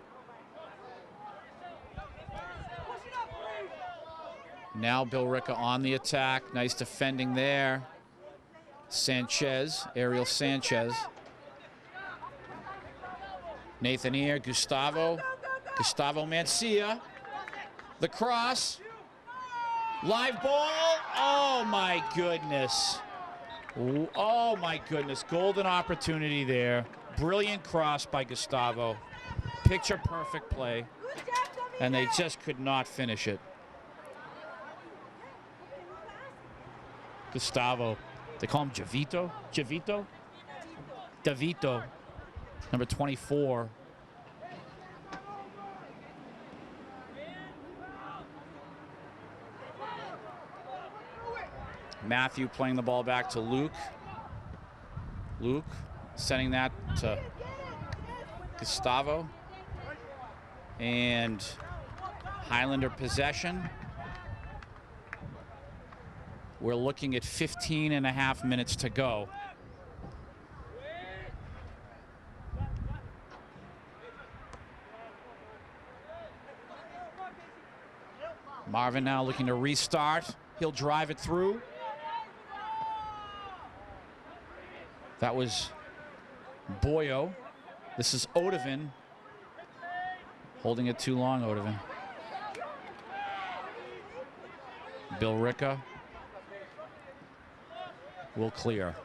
Now Billerica on the attack. Nice defending there. Sanchez, Ariel Sanchez. Nathaniel, Gustavo Mancia. The cross. Live ball. Oh my goodness. Oh my goodness. Golden opportunity there. Brilliant cross by Gustavo. Picture perfect play. And they just could not finish it. Gustavo. They call him Javito? Javito? Davito. Number 24. Matthew playing the ball back to Luke. Luke sending that to Gustavo. And Highlander possession. We're looking at 15.5 minutes to go. Marvin now looking to restart. He'll drive it through. That was Boyo. This is Odovan. Holding it too long, Odovan. Billerica will clear.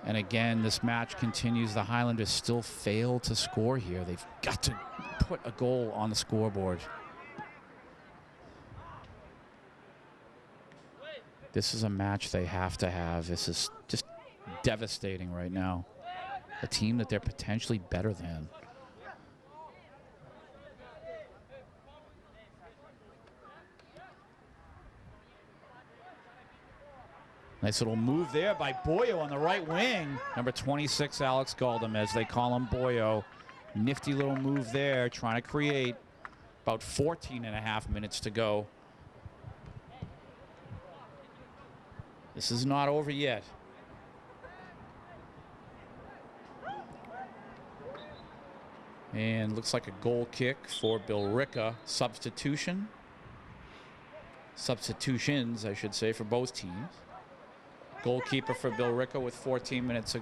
And again, this match continues. The Highlanders still fail to score here. They've got to put a goal on the scoreboard. This is a match they have to have. This is just devastating right now. A team that they're potentially better than. Nice little move there by Boyo on the right wing. Number 26, Alex Galdamez. They call him Boyo. Nifty little move there, trying to create. About 14.5 minutes to go. This is not over yet. And looks like a goal kick for Billerica. Substitution. Substitutions, I should say, for both teams. Goalkeeper for Billerica with 14 minutes to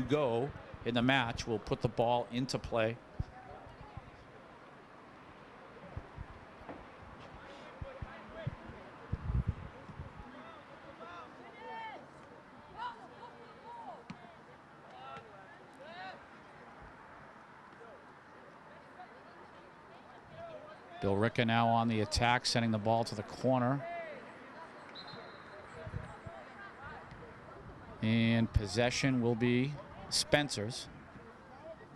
go in the match will put the ball into play. Billerica now on the attack, sending the ball to the corner. And possession will be Spencer's.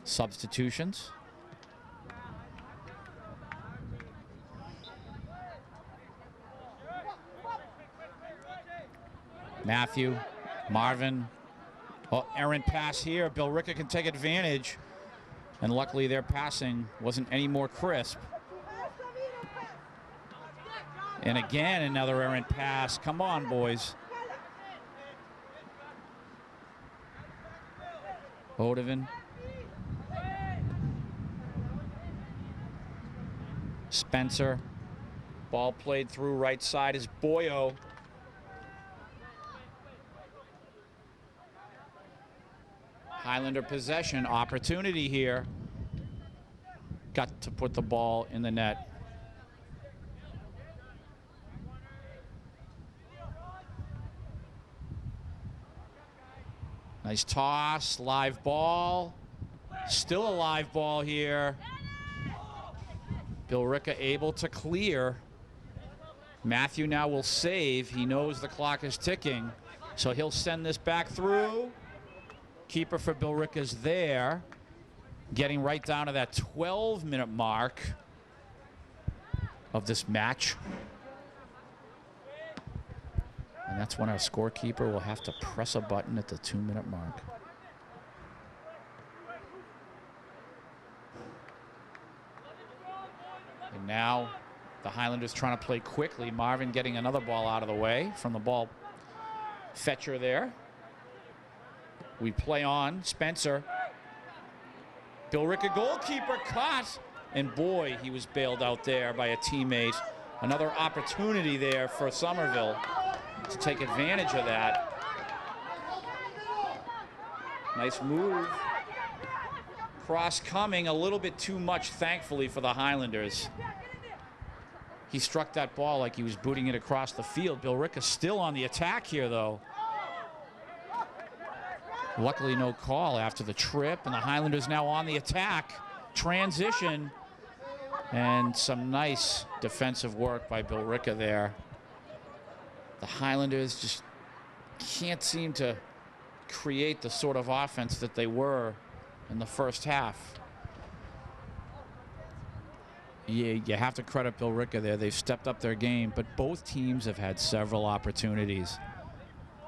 Substitutions. Matthew, Marvin. Oh, errant pass here. Billerica can take advantage. And luckily their passing wasn't any more crisp. And again, another errant pass. Come on, boys. Odovan. Spencer. Ball played through right side is Boyo. Highlander possession. Opportunity here. Got to put the ball in the net. Nice toss, live ball. Still a live ball here. Billerica able to clear. Matthew now will save. He knows the clock is ticking, so he'll send this back through. Keeper for Billerica is there, getting right down to that 12-minute mark. of this match. And that's when our scorekeeper will have to press a button at the 2-minute mark. And now the Highlanders trying to play quickly. Marvin getting another ball out of the way from the ball fetcher there. We play on. Spencer. Billerica goalkeeper caught. And boy, he was bailed out there by a teammate. Another opportunity there for Somerville to take advantage of that. Nice move. Cross coming a little bit too much, thankfully, for the Highlanders. He struck that ball like he was booting it across the field. Billerica still on the attack here, though. Luckily, no call after the trip, and the Highlanders now on the attack. Transition, and some nice defensive work by Billerica there. The Highlanders just can't seem to create the sort of offense that they were in the first half. Yeah, you have to credit Billerica there. They've stepped up their game, but both teams have had several opportunities.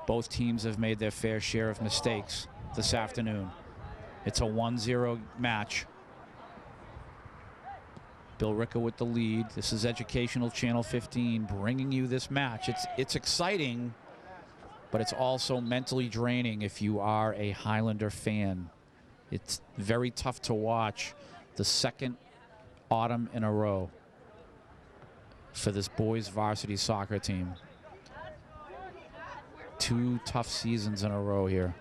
Both teams have made their fair share of mistakes this afternoon. It's a 1-0 match. Billerica with the lead. This is Educational Channel 15 bringing you this match. It's exciting, but it's also mentally draining if you are a Highlander fan. It's very tough to watch the second autumn in a row for this boys varsity soccer team. 2 tough seasons in a row here.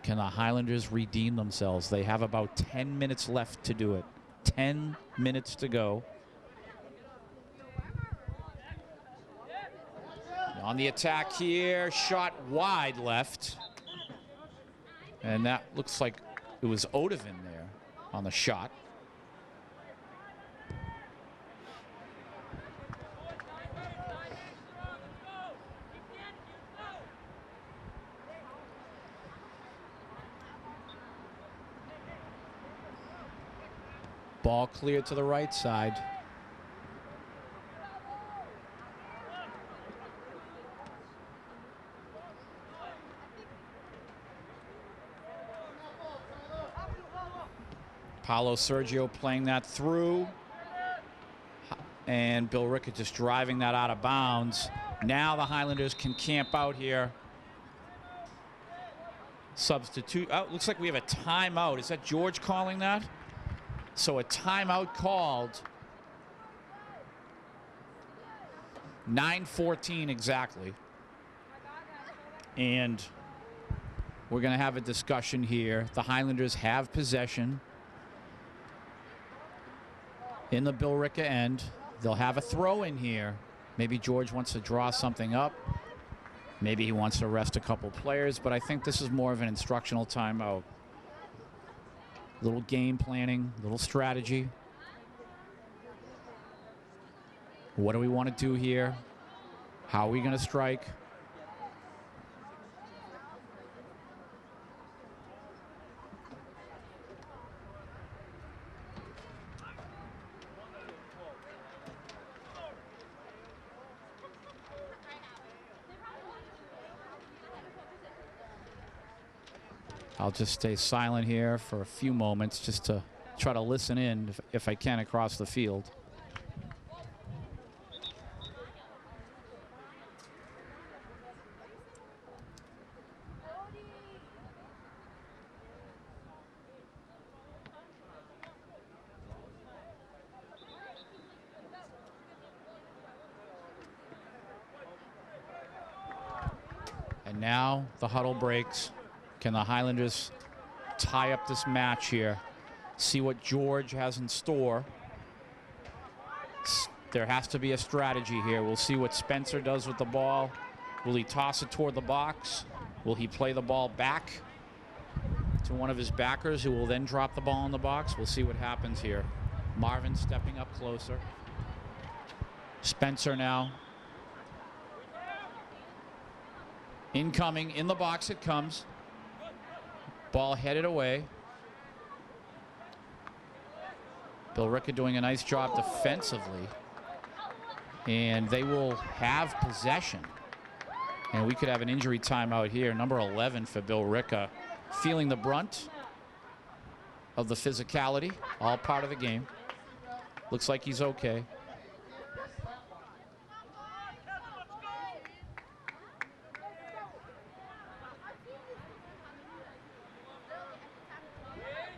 Can the Highlanders redeem themselves? They have about 10 minutes left to do it. 10 minutes to go. On the attack here, shot wide left. And that looks like it was Odovan there on the shot. Ball cleared to the right side. Paulo Sergio playing that through. And Billerica just driving that out of bounds. Now the Highlanders can camp out here. Substitute. Oh, looks like we have a timeout. Is that George calling that? So a timeout called. 9:14 exactly. And we're going to have a discussion here. The Highlanders have possession in the Billerica end. They'll have a throw in here. Maybe George wants to draw something up. Maybe he wants to rest a couple players, but I think this is more of an instructional timeout. Little game planning, little strategy. What do we want to do here? How are we going to strike? I'll just stay silent here for a few moments just to try to listen in if I can across the field. And now the huddle breaks. Can the Highlanders tie up this match here? See what George has in store. There has to be a strategy here. We'll see what Spencer does with the ball. Will he toss it toward the box? Will he play the ball back to one of his backers who will then drop the ball in the box? We'll see what happens here. Marvin stepping up closer. Spencer now. Incoming, in the box it comes. Ball headed away. Billerica doing a nice job defensively. And they will have possession. And we could have an injury timeout here. Number 11 for Billerica, feeling the brunt of the physicality, all part of the game. Looks like he's okay.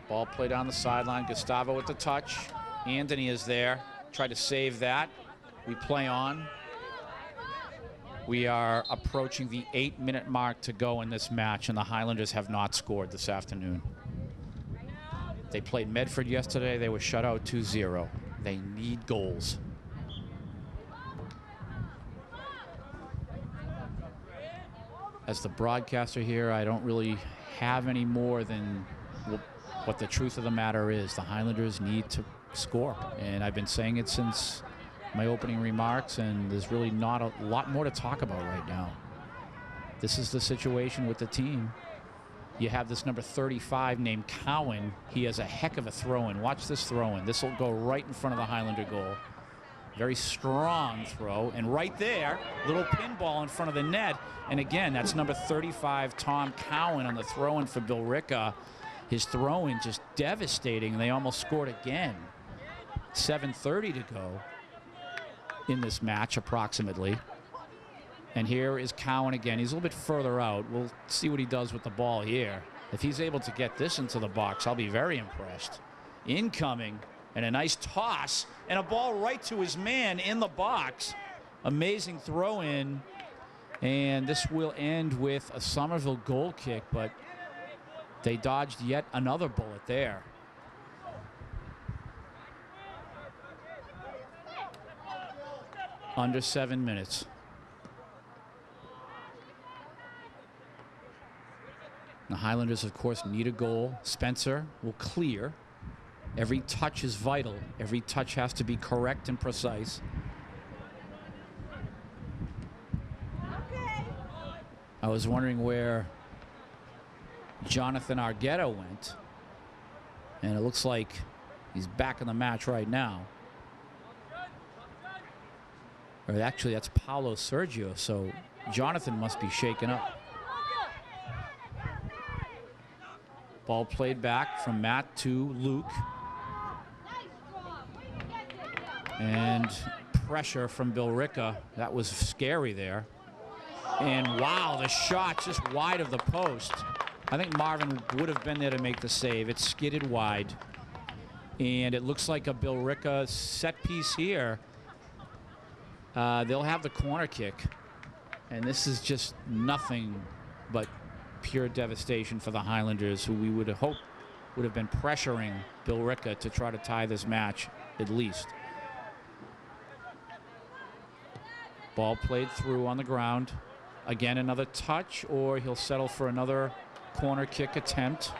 Ball played on the sideline. Gustavo with the touch. Anthony is there. Tried to save that. We play on. We are approaching the 8-minute mark to go in this match, and the Highlanders have not scored this afternoon. They played Medford yesterday. They were shut out 2-0. They need goals. As the broadcaster here, I don't really have any more than what the truth of the matter is. The Highlanders need to score, and I've been saying it since my opening remarks, and there's really not a lot more to talk about right now. This is the situation with the team. You have this number 35 named Cowan. He has a heck of a throw-in. Watch this throw-in. This will go right in front of the Highlander goal. Very strong throw, and right there, little pinball in front of the net. And again, that's number 35, Tom Cowan, on the throw-in for Billerica. His throw-in just devastating. They almost scored again. 7:30 to go in this match, approximately. And here is Cowan again. He's a little bit further out. We'll see what he does with the ball here. If he's able to get this into the box, I'll be very impressed. Incoming, and a nice toss, and a ball right to his man in the box. Amazing throw in, and this will end with a Somerville goal kick, but they dodged yet another bullet there. Under 7 minutes. The Highlanders, of course, need a goal. Spencer will clear. Every touch is vital. Every touch has to be correct and precise. I was wondering where Jonathan Argueta went, and it looks like he's back in the match right now. Or actually, that's Paulo Sergio, so Jonathan must be shaken up. Ball played back from Matt to Luke. And pressure from Billerica. That was scary there. And wow, the shot just wide of the post. I think Marvin would have been there to make the save. It skidded wide. And it looks like a Billerica set piece here. They'll have the corner kick. And this is just nothing but pure devastation for the Highlanders, who we would have hoped would have been pressuring Billerica to try to tie this match at least. Ball played through on the ground. Again, another touch, or he'll settle for another corner kick attempt.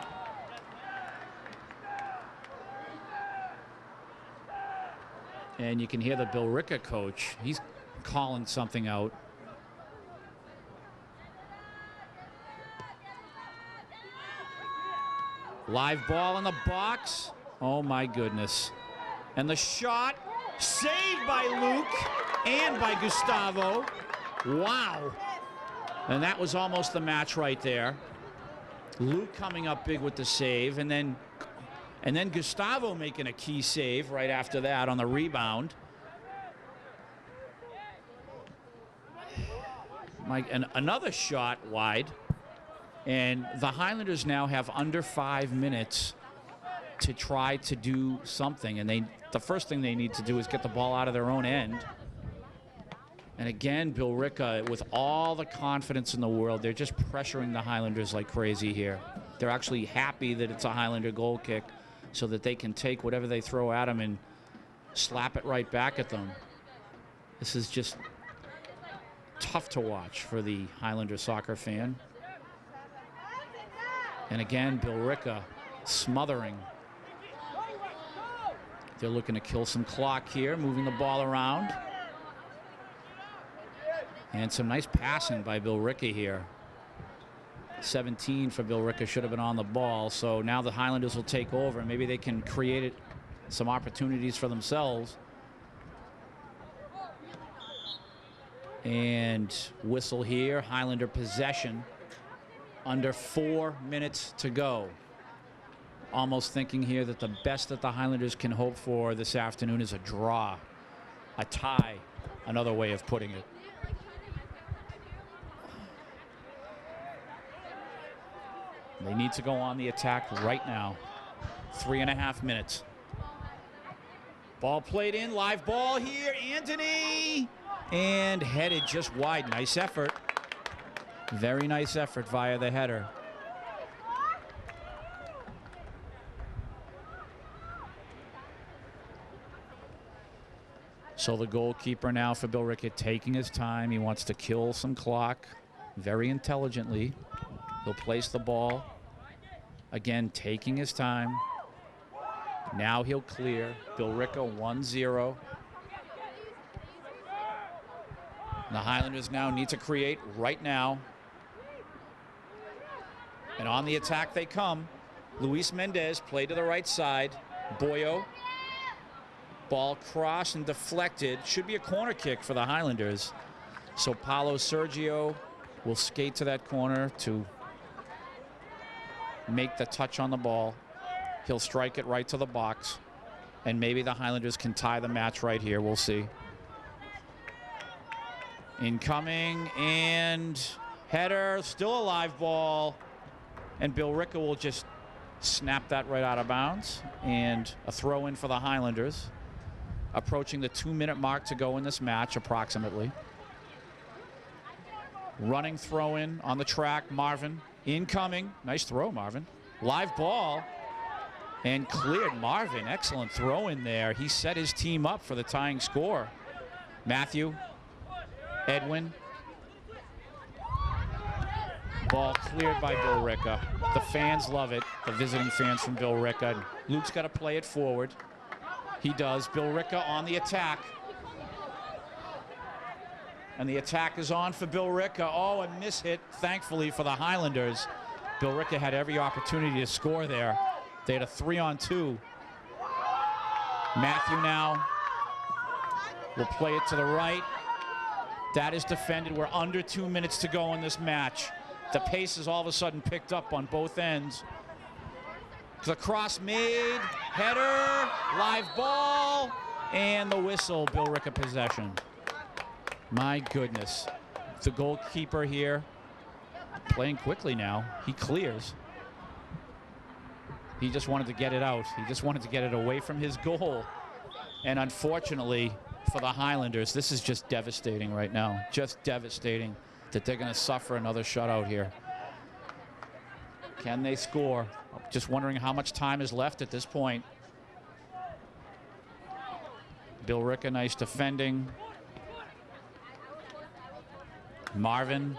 And you can hear the Billerica coach. He's calling something out. Live ball in the box. Oh my goodness. And the shot saved by Luke and by Gustavo. Wow. And that was almost the match right there. Luke coming up big with the save, and then Gustavo making a key save right after that on the rebound. And another shot wide. And the Highlanders now have under 5 minutes to try to do something. And the first thing they need to do is get the ball out of their own end. And again, Billerica, with all the confidence in the world, they're just pressuring the Highlanders like crazy here. They're actually happy that it's a Highlander goal kick so that they can take whatever they throw at them and slap it right back at them. This is just tough to watch for the Highlander soccer fan. And again, Billerica smothering. They're looking to kill some clock here, moving the ball around. And some nice passing by Billerica here. 17 for Billerica should have been on the ball. So now the Highlanders will take over, and maybe they can create some opportunities for themselves. And whistle here, Highlander possession. Under 4 minutes to go. Almost thinking here that the best that the Highlanders can hope for this afternoon is a draw, a tie, another way of putting it. They need to go on the attack right now. 3.5 minutes. Ball played in, live ball here, Anthony, and headed just wide. Nice effort. Very nice effort via the header. So the goalkeeper now for Billerica taking his time. He wants to kill some clock very intelligently. He'll place the ball. Again, taking his time. Now he'll clear. Billerica 1-0. The Highlanders now need to create right now. And on the attack they come. Luis Mendez play to the right side. Boyo. Ball crossed and deflected. Should be a corner kick for the Highlanders. So Paulo Sergio will skate to that corner to make the touch on the ball. He'll strike it right to the box. And maybe the Highlanders can tie the match right here. We'll see. Incoming and header. Still a live ball. And Billerica will just snap that right out of bounds. And a throw in for the Highlanders. Approaching the 2-minute mark to go in this match, approximately. Running throw in on the track, Marvin. Incoming. Nice throw, Marvin. Live ball. And cleared. Marvin, excellent throw in there. He set his team up for the tying score. Matthew. Edwin. Ball cleared by Billerica. The fans love it, the visiting fans from Billerica. Luke's got to play it forward. He does. Billerica on the attack. And the attack is on for Billerica. Oh, a mishit, thankfully, for the Highlanders. Billerica had every opportunity to score there. They had a 3-on-2. Matthew now will play it to the right. That is defended. We're under 2 minutes to go in this match. The pace is all of a sudden picked up on both ends. The cross made, header, live ball, and the whistle. Billerica possession. My goodness. The goalkeeper here playing quickly now. He clears. He just wanted to get it out. He just wanted to get it away from his goal. And unfortunately for the Highlanders, this is just devastating right now. Just devastating that they're going to suffer another shutout here. Can they score? Just wondering how much time is left at this point. Billerica, nice defending. Marvin.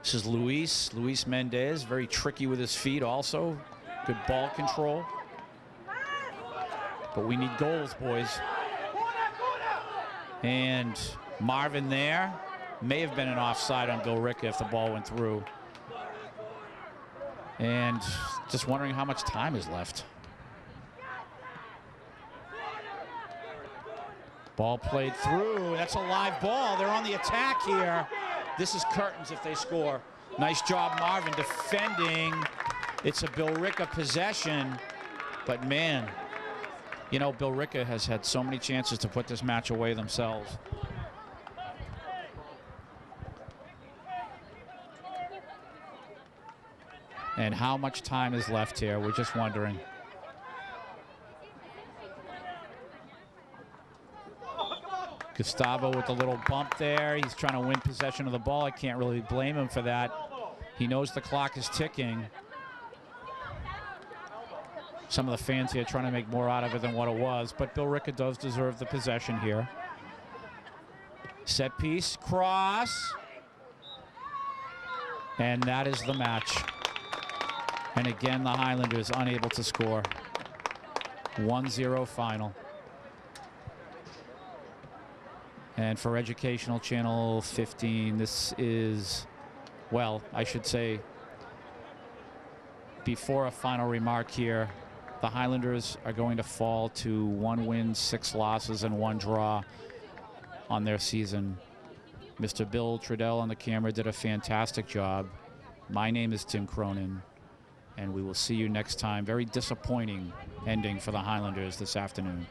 This is Luis Mendez, very tricky with his feet also. Good ball control. But we need goals, boys. And Marvin there. May have been an offside on Billerica if the ball went through. And just wondering how much time is left. Ball played through. That's a live ball. They're on the attack here. This is curtains if they score. Nice job, Marvin, defending. It's a Billerica possession. But man, you know, Billerica has had so many chances to put this match away themselves. And how much time is left here? We're just wondering. Gustavo with a little bump there. He's trying to win possession of the ball. I can't really blame him for that. He knows the clock is ticking. Some of the fans here trying to make more out of it than what it was, but Billerica does deserve the possession here. Set piece, cross. And that is the match. And again, the Highlanders unable to score. 1-0 final. And for Educational Channel 15, this is, well, I should say, before a final remark here, the Highlanders are going to fall to 1 win, 6 losses, and 1 draw on their season. Mr. Bill Trudell on the camera did a fantastic job. My name is Tim Cronin, and we will see you next time. Very disappointing ending for the Highlanders this afternoon.